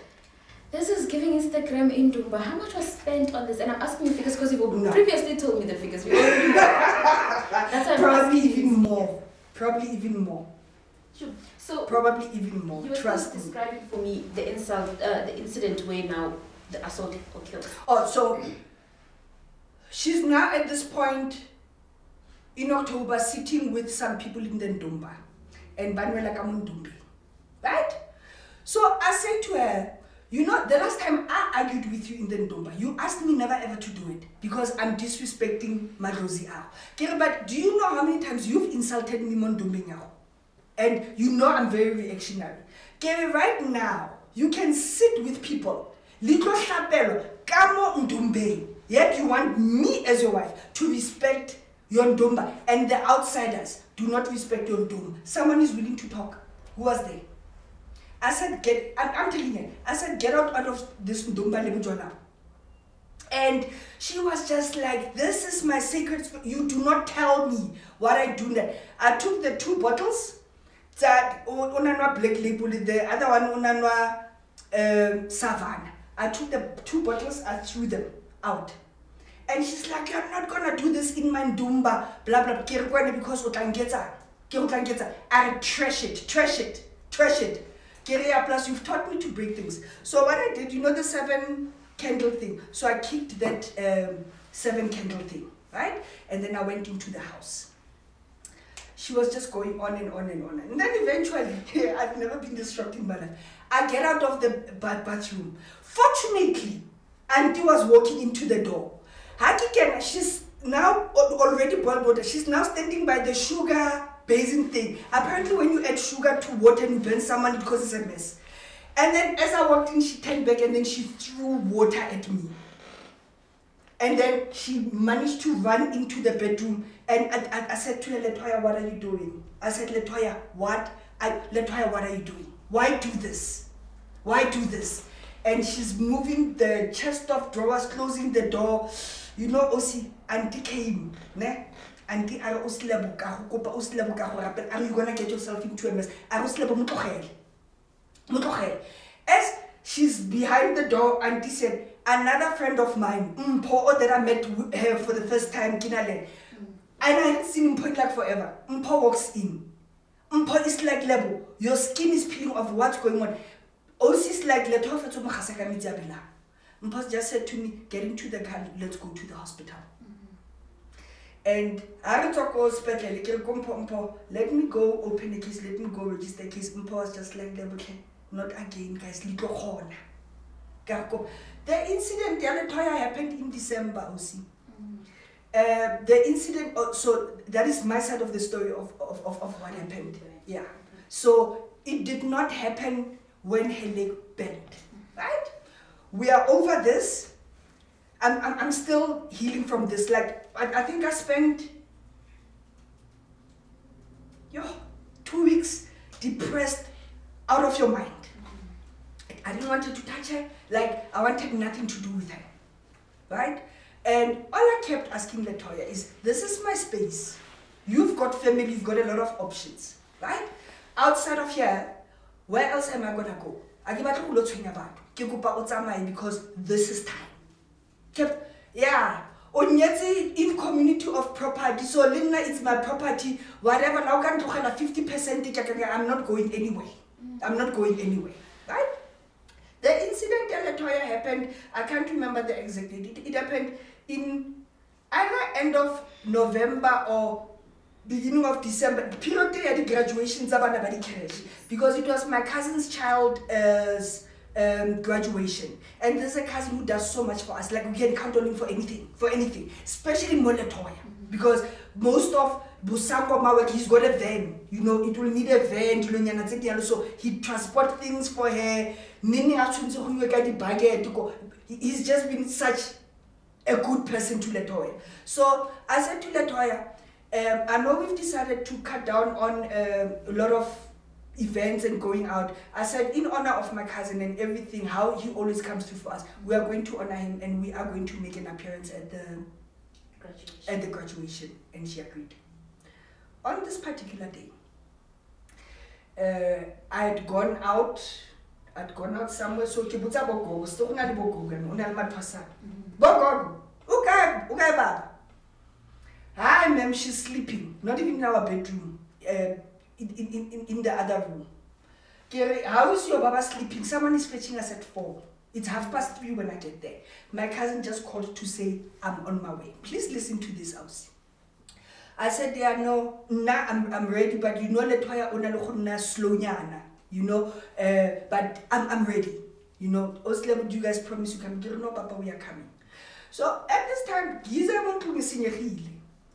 Speaker 2: This is giving Instagram into, but how much was spent on this? And I'm asking you figures because you previously told me the figures. We already know. That's why
Speaker 1: probably even more. Probably even more.
Speaker 2: Sure. So
Speaker 1: probably even more.
Speaker 2: You were just describing for me the incident where now the assault occurred.
Speaker 1: Oh, so she's now at this point in October sitting with some people in the Ndumba and Banuela Kamundumbi, right? So I said to her, the last time I argued with you in the Ndumba, you asked me never ever to do it because I'm disrespecting Madlozi Ao. But do you know how many times you've insulted me Mondumbi Ao? And I'm very reactionary. Right now, you can sit with people. Yet you want me as your wife to respect your Ndumba, and the outsiders do not respect your Ndumba. Someone is willing to talk. Who was there? I said, I'm telling you, I said, get out of this Ndumba Lebujona. And she was just like, this is my secret. You do not tell me what I do there. I took the 2 bottles, that unanwa black label, the other one unanwa Savannah. I took the 2 bottles, I threw them out. And she's like, you're not gonna do this in my Ndumba, blah blah, because I trash it. Plus, you've taught me to break things. So what I did, you know the 7 candle thing. So I kicked that 7 candle thing, right? And then I went into the house. She was just going on and on and on. And then eventually, I've never been this shocked in my life. I get out of the bathroom. Fortunately, Auntie was walking into the door. Hakikena, she's now already boiled water. She's now standing by the sugar basin thing. Apparently, when you add sugar to water and you burn someone, it causes a mess. And then as I walked in, she turned back and then she threw water at me. And then she managed to run into the bedroom. And I said to her, Letoya, what are you doing? I said, Letoya, what are you doing? Why do this? Why do this? And she's moving the chest of drawers, closing the door. You know, Osi, Auntie came. Ne? Auntie, are you gonna get yourself into a mess? As she's behind the door, Auntie said, another friend of mine, Mpo, that I met her for the first time, Kinale. And I hadn't seen Mpo like forever. Mpo walks in. Mpo is like, Lebo, your skin is peeling off, what's going on? Osis like, Mpo just said to me, get into the car, let's go to the hospital. And I don't talk about hospital, let me go open a case, let me go register a case. Mpo was just like, not again, guys, the incident, Letoya, happened in December, also. The incident, so that is my side of the story of what happened. Yeah. So it did not happen when her leg bent, right? We are over this. I'm still healing from this. Like, I think I spent 2 weeks depressed, out of your mind. I didn't want her to touch her. Like, I wanted nothing to do with her, right? And all I kept asking Letoya is, this is my space. You've got family, you've got a lot of options, right? Outside of here, where else am I gonna go? Because this is time. Yeah. In community of property, so Lina, it's my property, whatever, now can 50%, I'm not going anywhere. I'm not going anywhere, right? The incident in Letoya happened, I can't remember the exact date. It happened in either end of November or beginning of December. The period they had the graduation, because it was my cousin's child's graduation. And there's a cousin who does so much for us. Like, we can count on him for anything, especially Letoya, because most of Busango Mawek, he's got a van, you know, it will need a van, so he transport things for her. He's just been such a good person to Letoya. So I said to Letoya, I know we've decided to cut down on a lot of events and going out. I said, in honor of my cousin and everything, how he always comes through for us, we are going to honor him and we are going to make an appearance at the graduation. And she agreed. On this particular day, I had gone out somewhere, so kibutsa bogogo, still unali bogogo, unali matwasa. Bogogo, okay, baba. Hi, ma'am, she's sleeping, not even in our bedroom, in the other room. How is your baba sleeping? Someone is fetching us at 4. It's 3:30 when I get there. My cousin just called to say, I'm on my way. Please listen to this house. I said, yeah, no, nah, I'm ready, but you know, Letoya ona slow nyana, you know, but I'm ready, you know. Osle, do you guys promise you come? No, Papa, we are coming. So at this time, Giza won't be.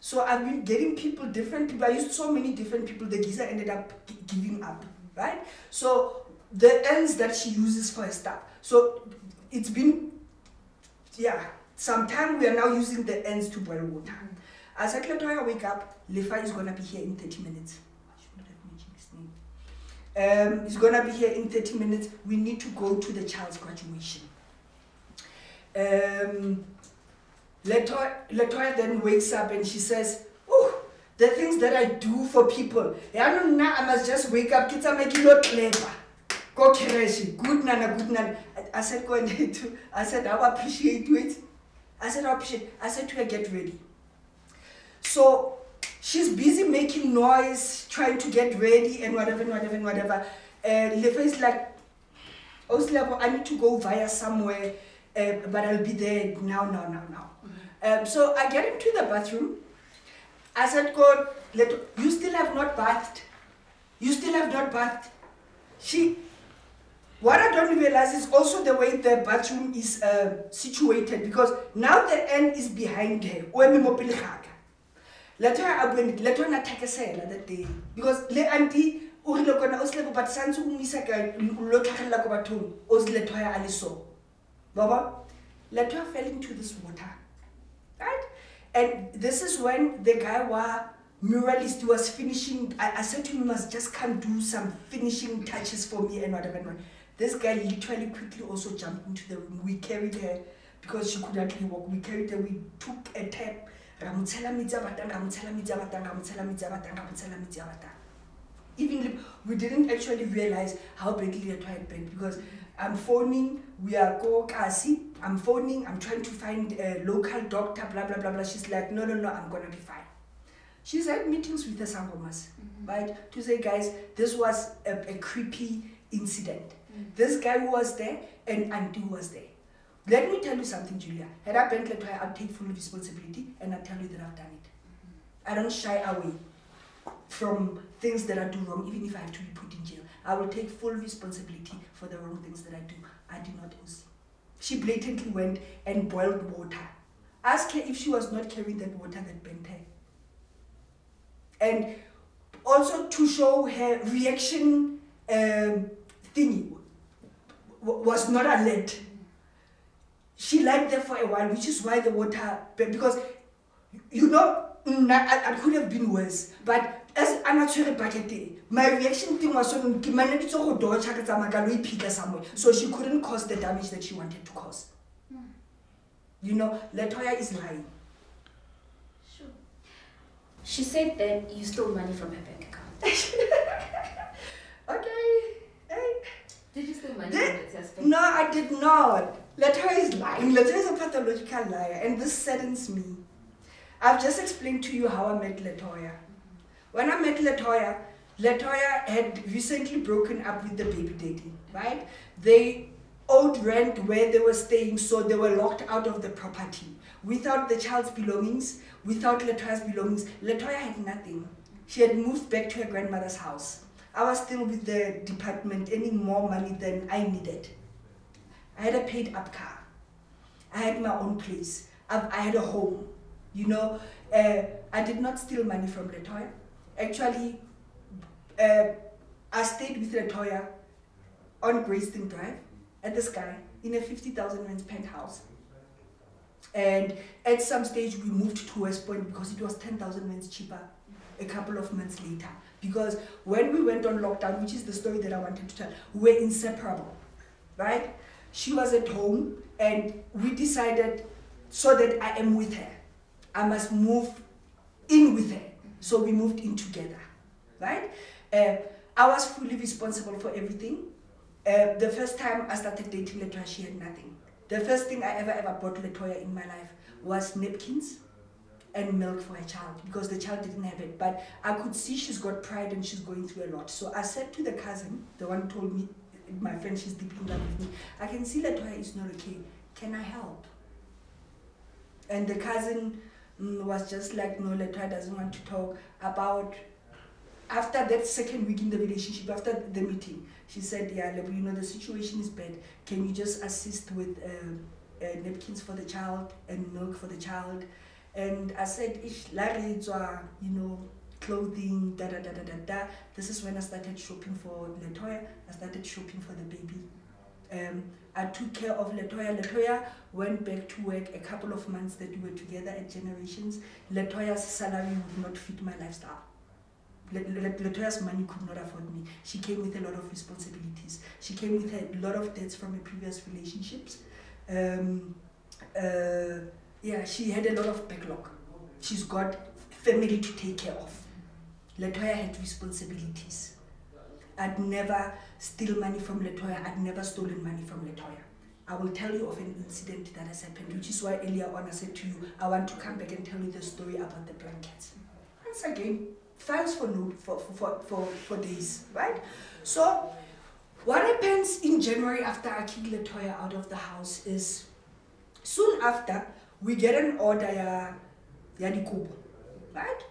Speaker 1: So I've been getting different people. I used so many different people. The Giza ended up giving up, right? So the ends that she uses for her stuff. So it's been, sometime we are now using the ends to boil water. I said, Letoya, wake up. Lefa is going to be here in 30 minutes. I should not have mentioned his He's gonna be here in 30 minutes. We need to go to the child's graduation. Letoya then wakes up and she says, oh, the things that I do for people. I must just wake up, kids are making lot clever. Go Kereshi, good nana, good nana. I said, go and do. I said, I appreciate it. I said, I appreciate. I said to her, get ready. So she's busy making noise, trying to get ready and whatever, and whatever, and whatever. Lefa is like, I need to go via somewhere, but I'll be there now. So I get into the bathroom. I said, God, you still have not bathed. You still have not bathed. What I don't realize is also the way the bathroom is situated, because now the end is behind her. Letoya na thekesela that day, because le auntie o rile kona o slebo but santse o misa ka lo tlhagella ko bathong o se Letoya a le so. Baba, Letoya fell into this water, right? And this is when the guy muralist was finishing. I said to him, you must just come do some finishing touches for me and whatever. This guy literally quickly also jumped into the room. We carried her because she could hardly walk. We carried her, we took a tap. Even we didn't actually realize how badly Letoya had been, because I'm phoning, we are Kasi, I'm phoning, I'm trying to find a local doctor, blah, blah, blah, blah. She's like, no, I'm gonna be fine. She's had meetings with the Sangomas, right? To say, guys, this was a creepy incident. This guy who was there and auntie was there. Let me tell you something, Julia. Had I been Letoya, I'd take full responsibility and I'd tell you that I've done it. I don't shy away from things that I do wrong, even if I have to be put in jail. I will take full responsibility for the wrong things that I do. I did not OC. She blatantly went and boiled water. Ask her if she was not carrying that water that bent her. And also to show her reaction thingy was not alert. She lied there for a while, which is why the water, because I could have been worse. But as anatshwere bucket, my reaction thing was so she couldn't cause the damage that she wanted to cause. Letoya is lying.
Speaker 2: Sure. She said that you stole money from her bank account.
Speaker 1: Okay.
Speaker 2: Did you steal money from Letoya's bank?
Speaker 1: No, I did not. Letoya is lying. Letoya is a pathological liar, and this saddens me. I've just explained to you how I met Letoya. When I met Letoya, Letoya had recently broken up with the baby daddy, right? They owed rent where they were staying, so they were locked out of the property. Without the child's belongings, without Letoya's belongings, Letoya had nothing. She had moved back to her grandmother's house. I was still with the department, earning more money than I needed. I had a paid up car. I had my own place. I had a home. I did not steal money from Letoya. Actually, I stayed with Letoya on Greyston Drive at the Sky in a 50,000 rand penthouse. And at some stage, we moved to West Point because it was 10,000 rand cheaper a couple of months later. Because when we went on lockdown, which is the story that I wanted to tell, we were inseparable, right? She was at home and we decided, so that I am with her, I must move in with her. So we moved in together, right? I was fully responsible for everything. The first time I started dating Letoya, she had nothing. The first thing I ever bought Letoya in my life was napkins and milk for her child, because the child didn't have it. But I could see she's got pride and she's going through a lot. So I said to the cousin, the one who told me, my friend, she's deeply in love with me, I can see Letoya is not okay. Can I help? And the cousin was just like, no, Letoya doesn't want to talk about. After that second week in the relationship, after the meeting, she said, yeah, the situation is bad. Can you just assist with napkins for the child and milk for the child? And I said, clothing, da. This is when I started shopping for Letoya. I started shopping for the baby. I took care of Letoya. Letoya went back to work a couple of months that we were together at Generations. Letoya's salary would not fit my lifestyle. Letoya's money could not afford me. She came with a lot of responsibilities. She came with a lot of debts from her previous relationships. She had a lot of backlog. She's got family to take care of. Letoya had responsibilities. I'd never steal money from Letoya. I'd never stolen money from Letoya. I will tell you of an incident that has happened, which is why earlier on I said to you, I want to come back and tell you the story about the blankets. Once again, files for days, right? So, what happens in January after I kick Letoya out of the house is, soon after, we get an order ya dikobo, right?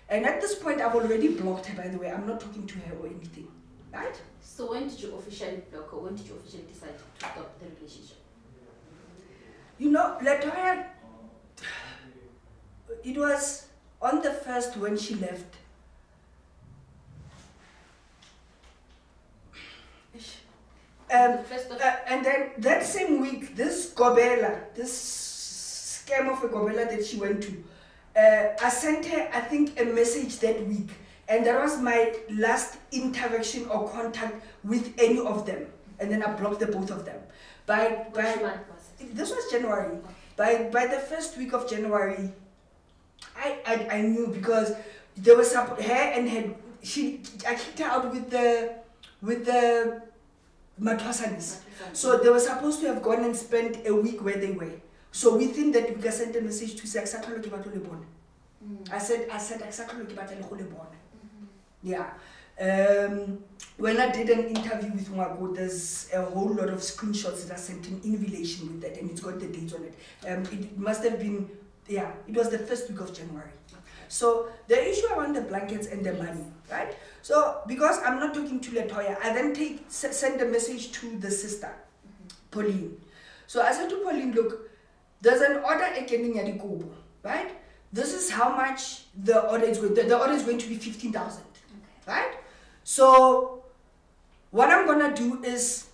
Speaker 1: And at this point, I've already blocked her, by the way. I'm not talking to her or anything, right?
Speaker 2: So when did you officially block her? When did you officially decide to stop the relationship?
Speaker 1: You know, Letoya, it was on the first when she left. And then that same week, this Gobela, this scam of a Gobela that she went to, I sent her, I think, a message that week. And that was my last interaction or contact with any of them. And then I blocked the both of them.
Speaker 2: Which month was it?
Speaker 1: This was January. By the first week of January, I knew, because there was her and her. I kicked her out with the Matwasanis. So they were supposed to have gone and spent a week where they were. So within that week, I sent a message to say, I said exactly. Yeah. When I did an interview with Mwago, there's a whole lot of screenshots that I sent in relation with that, and it's got the dates on it. It must have been, it was the first week of January. So the issue around the blankets and the money, right? So because I'm not talking to Letoya, I then send a message to the sister, Pauline. So I said to Pauline, look, there's an order again in Yadikobo, right? This is how much the order is going. The order is going to be 15,000, right? So what I'm gonna do is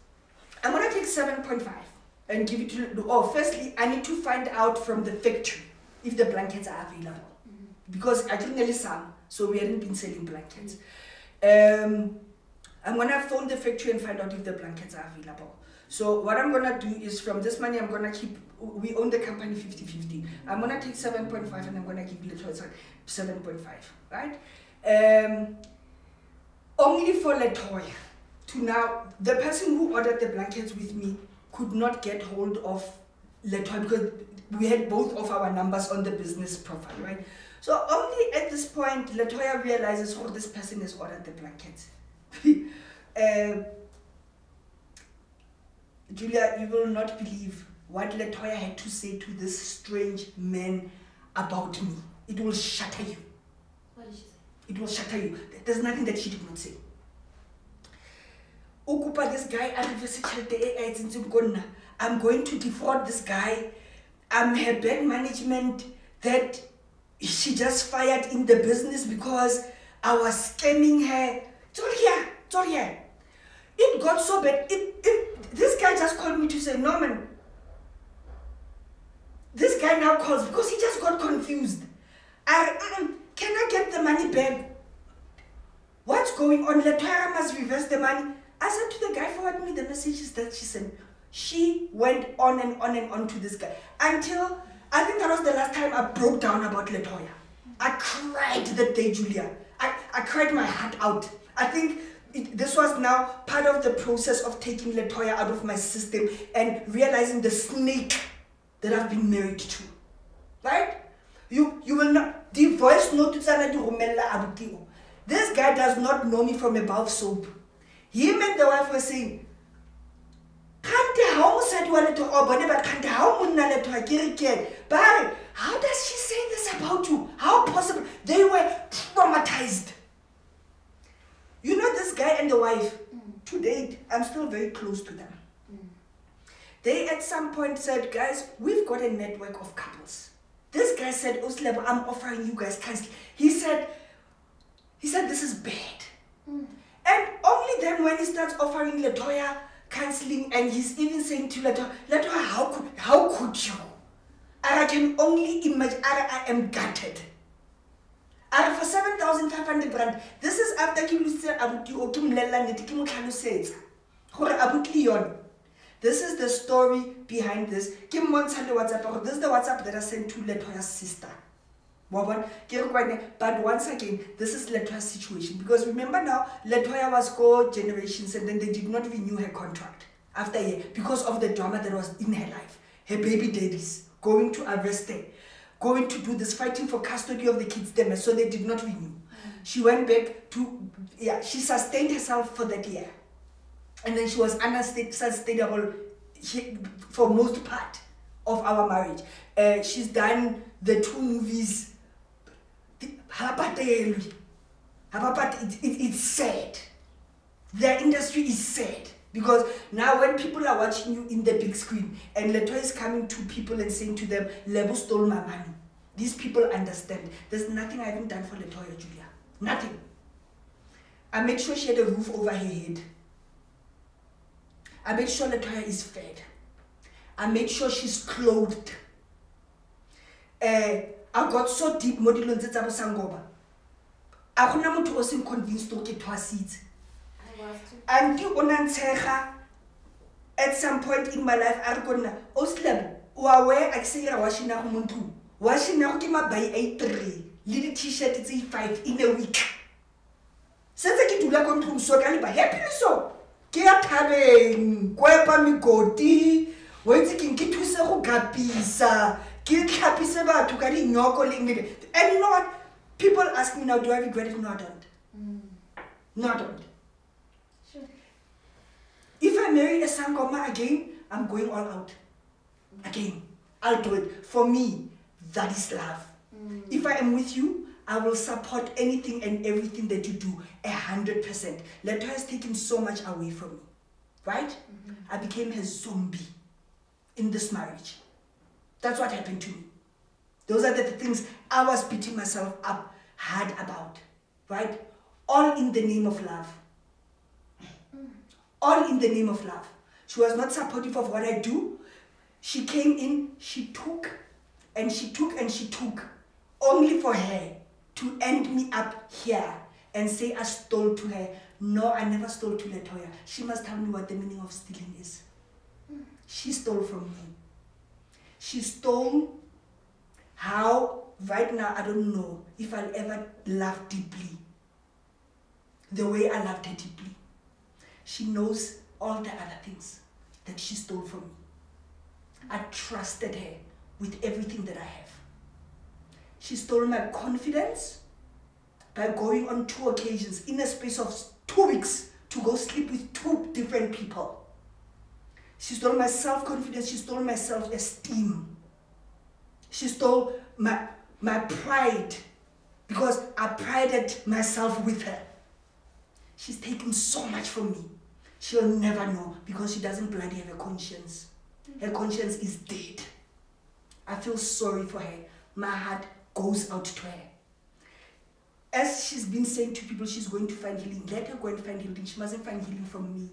Speaker 1: I'm gonna take 7.5 and give it to. Firstly, I need to find out from the factory if the blankets are available, because I didn't really some, so we hadn't been selling blankets. I'm gonna phone the factory and find out if the blankets are available. So what I'm gonna do is, from this money, I'm gonna keep. We own the company 50-50. I'm gonna take 7.5 and I'm gonna give Letoya 7.5, right? Only for Letoya to now, the person who ordered the blankets with me could not get hold of Letoya because we had both of our numbers on the business profile, right? So only at this point, Letoya realizes, oh, this person has ordered the blankets. Julia, you will not believe what Letoya had to say to this strange man about me. It will shatter you.
Speaker 2: What did she say?
Speaker 1: It will shatter you. There's nothing that she did not say. Okupa, this guy, I'm going to defraud this guy. I'm her bad management that she just fired in the business because I was scamming her. It's all here. It got so bad. This guy just called me to say, Norman, this guy now calls because he just got confused. Can I get the money back? What's going on? Letoya must reverse the money. I said to the guy, forward me the messages that she sent. She went on and on and on to this guy until, I think that was the last time I broke down about Letoya. I cried that day, Julia. I cried my heart out. I think this was now part of the process of taking Letoya out of my system and realizing the snake that I've been married to. Right? You will not, the voice note to this guy does not know me from above soap. Him and the wife were saying, how does she say this about you? How possible? They were traumatized. You know, this guy and the wife, to date, I'm still very close to them. They at some point said, guys, we've got a network of couples. This guy said, Oslebo, I'm offering you guys counseling. He said, this is bad. And only then when he starts offering Letoya counseling, and he's even saying to Letoya, how could you? And I can only imagine, I am gutted. And for 7,500 rand, this is after Kilusa Abuti or Kim Leland, Kim says, this is the story behind this. Kim wants the WhatsApp. This is the WhatsApp that I sent to Letoya's sister. But once again, this is Letoya's situation. Because remember now, Letoya was co-generations and then they did not renew her contract after a year because of the drama that was in her life. Her baby daddies going to arrest her, going to do this, fighting for custody of the kids there, so they did not renew. She went back to, she sustained herself for that year. And then she was unsustainable for most part of our marriage. She's done the 2 movies. It's sad. The industry is sad. Because now when people are watching you in the big screen and Letoya is coming to people and saying to them, Lebo stole my money. These people understand. There's nothing I haven't done for Letoya, Julia. Nothing. I made sure she had a roof over her head. I made sure Letoya is fed. I made sure she's clothed. I got so deep, modilon tse tsa bo sangoba. A gona motho o seng convinced o ke twasitse. And you at some point in my life, I gonna Oslab, where I say I washing now Muntu. Washing now give my buy 8-3, little t-shirt it's 5 in a week. Since I get to la come so caliber, happy so. Get having Guapa Migoti, waiting get to Saho Capisa, get happy Saba to carry no calling it. And you know what? People ask me now, do I regret it? No, I don't. No, I don't. If I marry a Sangoma again, I'm going all out. Again, I'll do it. For me, that is love. If I am with you, I will support anything and everything that you do 100%. Letoya has taken so much away from me, right? I became a zombie in this marriage. That's what happened to me. Those are the things I was beating myself up hard about, right? All in the name of love. All in the name of love. She was not supportive of what I do. She came in, she took, and she took, and she took, only for her to end me up here and say I stole to her. No, I never stole to Letoya. She must tell me what the meaning of stealing is. She stole from me. She stole how, right now, I don't know if I'll ever love deeply the way I loved her deeply. She knows all the other things that she stole from me. I trusted her with everything that I have. She stole my confidence by going on 2 occasions in a space of 2 weeks to go sleep with 2 different people. She stole my self-confidence. She stole my self-esteem. She stole my pride because I prided myself with her. She's taken so much from me. She'll never know because she doesn't bloody have a conscience. Her conscience is dead. I feel sorry for her. My heart goes out to her. As she's been saying to people she's going to find healing, let her go and find healing. She mustn't find healing from me.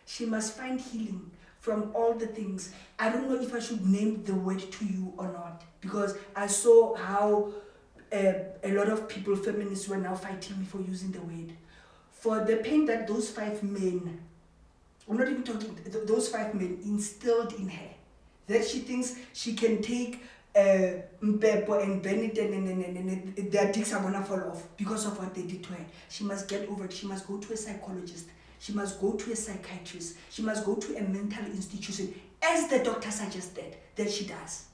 Speaker 1: She must find healing from all the things. I don't know if I should name the word to you or not because I saw how a lot of people, feminists, were now fighting me for using the word. For the pain that those 5 men, I'm not even talking, those 5 men instilled in her, that she thinks she can take Mpepo and Bennett and their dicks are gonna fall off because of what they did to her. She must get over it. She must go to a psychologist. She must go to a psychiatrist. She must go to a mental institution, as the doctor suggested that she does.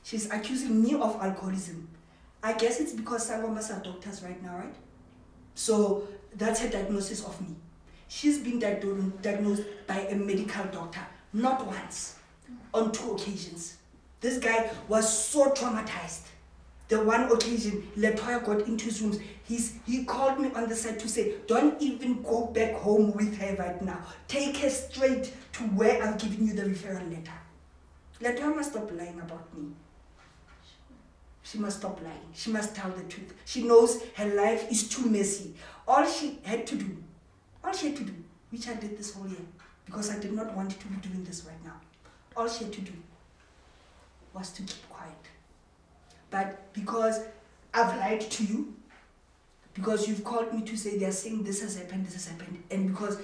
Speaker 1: She's accusing me of alcoholism. I guess it's because Sangomas are doctors right now, right? So that's her diagnosis of me. She's been diagnosed by a medical doctor, not once, on 2 occasions. This guy was so traumatized. The one occasion Letoya got into his rooms, he called me on the side to say, don't even go back home with her right now. Take her straight to where I've given you the referral letter. Letoya must stop lying about me. She must stop lying. She must tell the truth. She knows her life is too messy. All she had to do, which I did this whole year, because I did not want to be doing this right now. All she had to do was to keep quiet. But because I've lied to you, because you've called me to say they're saying this has happened, and because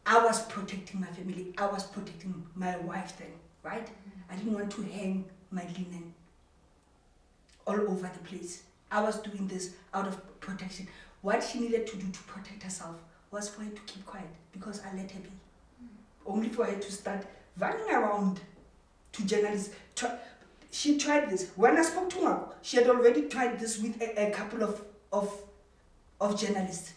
Speaker 1: I was protecting my family, I was protecting my wife then, right? I didn't want to hang my linen all over the place. I was doing this out of protection. What she needed to do to protect herself was for her to keep quiet, because I let her be. Only for her to start running around to journalists. She tried this. When I spoke to her, she had already tried this with a couple of journalists.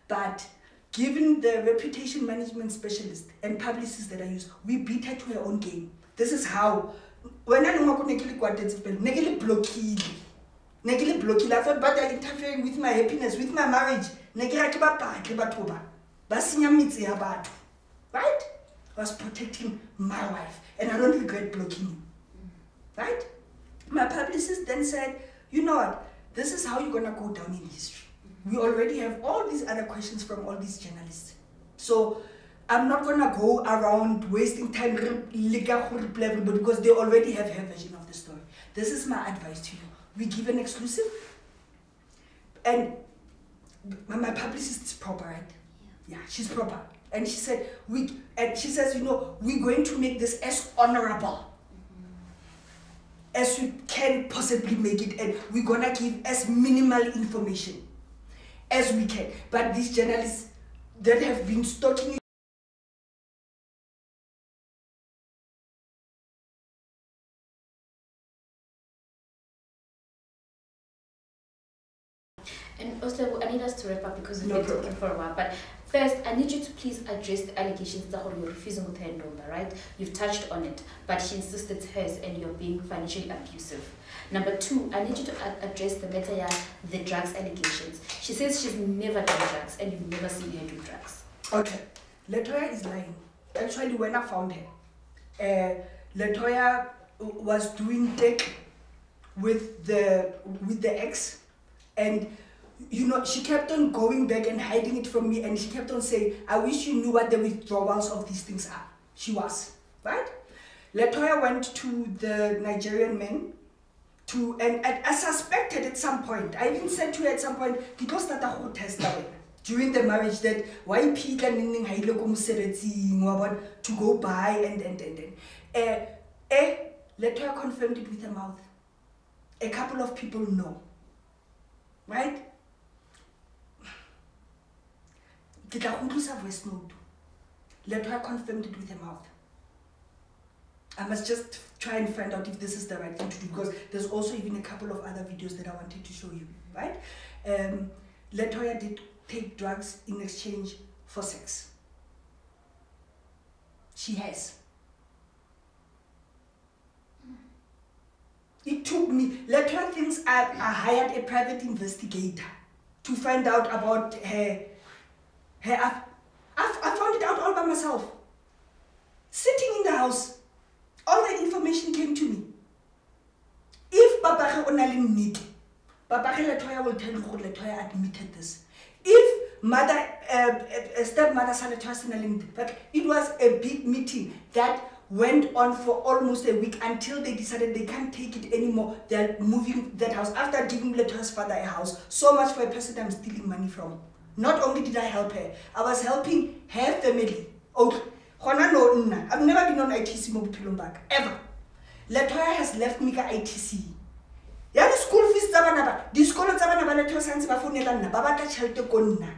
Speaker 1: But given the reputation management specialist and publicists that I use, we beat her to her own game. This is how. When I know blockade, I thought, but they're interfering with my happiness, with my marriage. Right? I was protecting my wife, and I don't regret blocking you. Right? My publicist then said, you know what, this is how you're going to go down in history. We already have all these other questions from all these journalists. So I'm not going to go around wasting time because they already have her version of the story. This is my advice to you. We give an exclusive, and my publicist is proper, right? Yeah, she's proper. And she said, she says, you know, we're going to make this as honorable as we can possibly make it, and we're gonna give as minimal information as we can. But these journalists that have been stalking
Speaker 2: And also, I need us to wrap up because we've been talking for a while. But first, I need you to please address the allegations that you're refusing with her number, right? You've touched on it, but she insists it's hers and you're being financially abusive. Number two, I need you to address the the drugs allegations. She says she's never done drugs and you've never seen her do drugs.
Speaker 1: Okay, Letoya is lying. Actually, when I found her, Letoya was doing tech with the ex, and you know, she kept on going back and hiding it from me, and she kept on saying, I wish you knew what the withdrawals of these things are. She was, right? Letoya went to the Nigerian man and I suspected at some point, I even said to her at some point, because that whole test during the marriage, that why people to go by and Letoya confirmed it with her mouth. A couple of people know. Right? Voice note. Letoya confirmed it with her mouth. I must just try and find out if this is the right thing to do, because there's also even a couple of other videos that I wanted to show you, right? Letoya did take drugs in exchange for sex. She has. It took me, Letoya thinks I hired a private investigator to find out about her. I found it out all by myself. Sitting in the house, all the information came to me. If Babake Onali need, Babake Letoya will tell you who Letoya admitted this. If mother, stepmother Letoya, but it was a big meeting that went on for almost a week until they decided they can't take it anymore. They're moving that house after giving Letoya's father a house. So much for a person I'm stealing money from. Not only did I help her, I was helping her family. Okay. I've never been on ITC Mobile back, ever. Letoya has left me ITC. Yeah, the school fees the school of Letoya Science Bafonelana, Babaka Chelte Konna.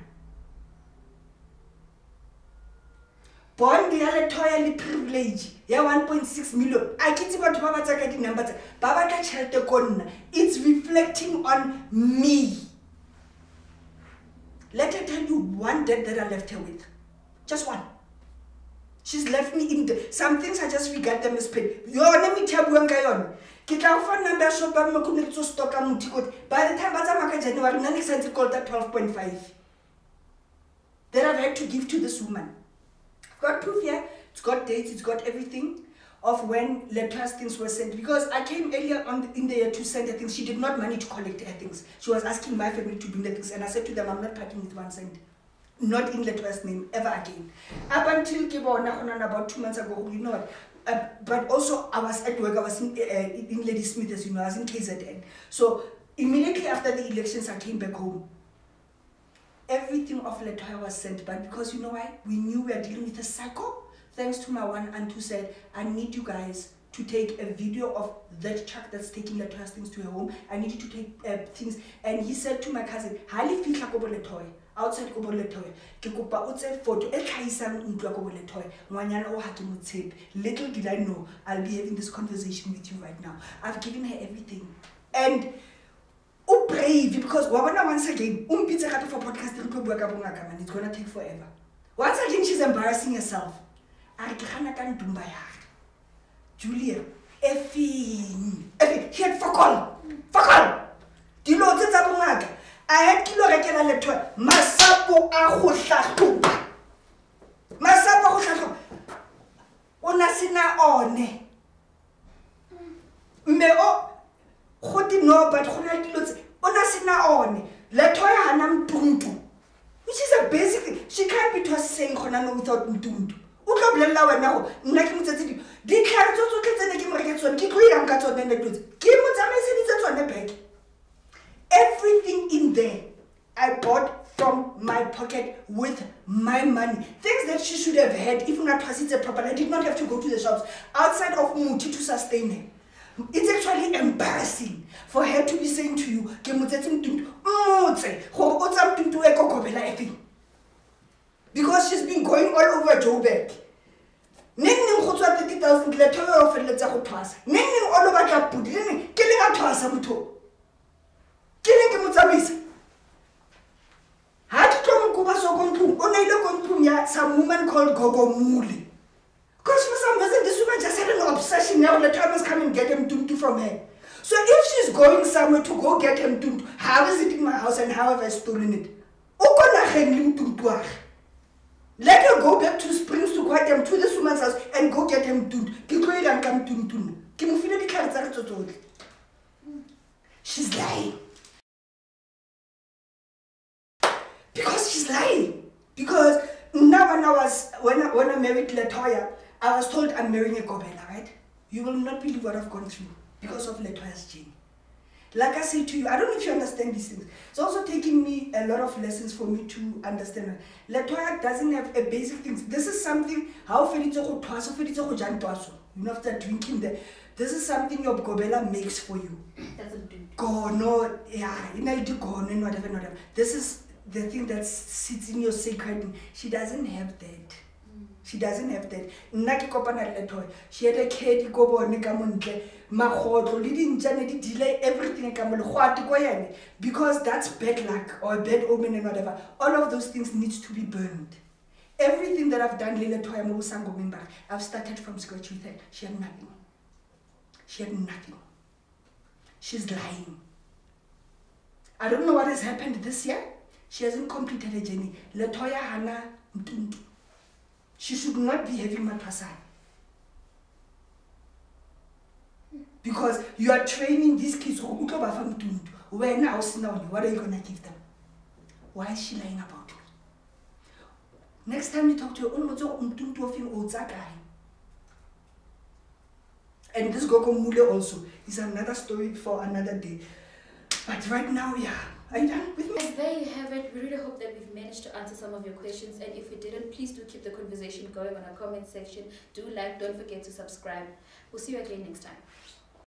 Speaker 1: Born the Letoya privilege. Yeah, 1.6 million. I can't see what Babaka getting numbers. Babaka Chelte Konna. It's reflecting on me. Let her tell you one debt that I left her with. Just one. She's left me in the, some things I just regard them as paid. Let me tell you, number shop by the time I January, none sense called that 12.5. That I've had to give to this woman. I've got proof here, it's got dates, it's got everything of when Letoya's things were sent. Because I came earlier on in the year to send her things. She did not manage to collect her things. She was asking my family to bring the things, and I said to them, I'm not parting with 1 cent. Not in Letoya's name, ever again. Up until about 2 months ago, you know what? But also, I was at work, I was in Lady Smith, as you know, I was in KZN. So, immediately after the elections, I came back home. everything of Letoya was sent, but because you know why? We knew we are dealing with a psycho. Thanks to my one aunt who said, I need you guys to take a video of that truck that's taking Letoya's things to her home. I need you to take things. And he said to my cousin, Hali fitla kobo Letoya, outside kobo Letoya, ke kopa utse photo e tlhaisang ntwa kobo Letoya. Ngwanyana o ha ke mo tshepe. Little did I know I'll be having this conversation with you right now. I've given her everything. And brave, because once again, for podcast, it's gonna take forever. Once again, she's embarrassing herself. Julia, Effie, she had fuck all. Dilo tsa bongaka. I had kilo rekela Letoya. Masapo a go hlahloba. Masapo a go hlahloba. Ona sina one. Me o go di no but go na dilo tse ona sina one. Letoya hana mtuntu. Which is a basic thing. She can't be just saying khona no without mtuntu. O tlo bolella wena go nna ke motsetse di. Di tlhare tso tsene ke mo reketse tsone. Ke tlo irang ka tsone nne tlotse. Ke mo tsamaiseditse tsone back. Everything in there I bought from my pocket with my money. Things that she should have had if not transitted properly. I did not have to go to the shops outside of Muti to sustain her. It's actually embarrassing for her to be saying to you, because she's been going all over Joburg. Ning go tswa 30,000 Letoya o feletsa go thwasa. Ning all over ka pudi. Ke le ga thwasa motho. Ke le ke motsamaisa. Ha ke tlo mo kuba so kontlung. O ne ile kontlung ya some woman called Gogo Muli. Because for some reason this woman just had an obsession now. Letoya must come and get him tuntu from her. So if she's going somewhere to go get him tuntu, how is it in my house and how have I stolen it? Let her go back to Springs to quite them to this woman's house and go get him tuntu. She's lying. Because she's lying. Because now when I married Letoya, I was told I'm marrying a Gobela, right? You will not believe what I've gone through because of Letoya's gene. Like I say to you, I don't know if you understand these things. It's also taking me a lot of lessons for me to understand. Letoya doesn't have a basic thing. This is something, how you know, after drinking that. This is something your Gobela makes for you.
Speaker 2: That's a dude.
Speaker 1: Go, no, yeah, whatever. This is the thing that sits in your sacred. She doesn't have that. She doesn't have that. Naki kopana Letoya. She had a kid, go born, Makhotlo, leading Janet delay everything because that's bad luck or bad omen and whatever. All of those things needs to be burned. Everything that I've done, Letoya, I've started from scratch with her. She had nothing. She had nothing. She's lying. I don't know what has happened this year. She hasn't completed her journey. Letoya hana mtuntu. She should not be having matrasai. Because you are training these kids. What are you going to give them? Why is she lying about me? Next time you talk to her, and this Gogo Mule also is another story for another day. But right now, yeah. Are you done with me?
Speaker 2: As there you have it, we really hope that we've managed to answer some of your questions. And if we didn't, please do keep the conversation going on our comment section. Do like, don't forget to subscribe. We'll see you again next time.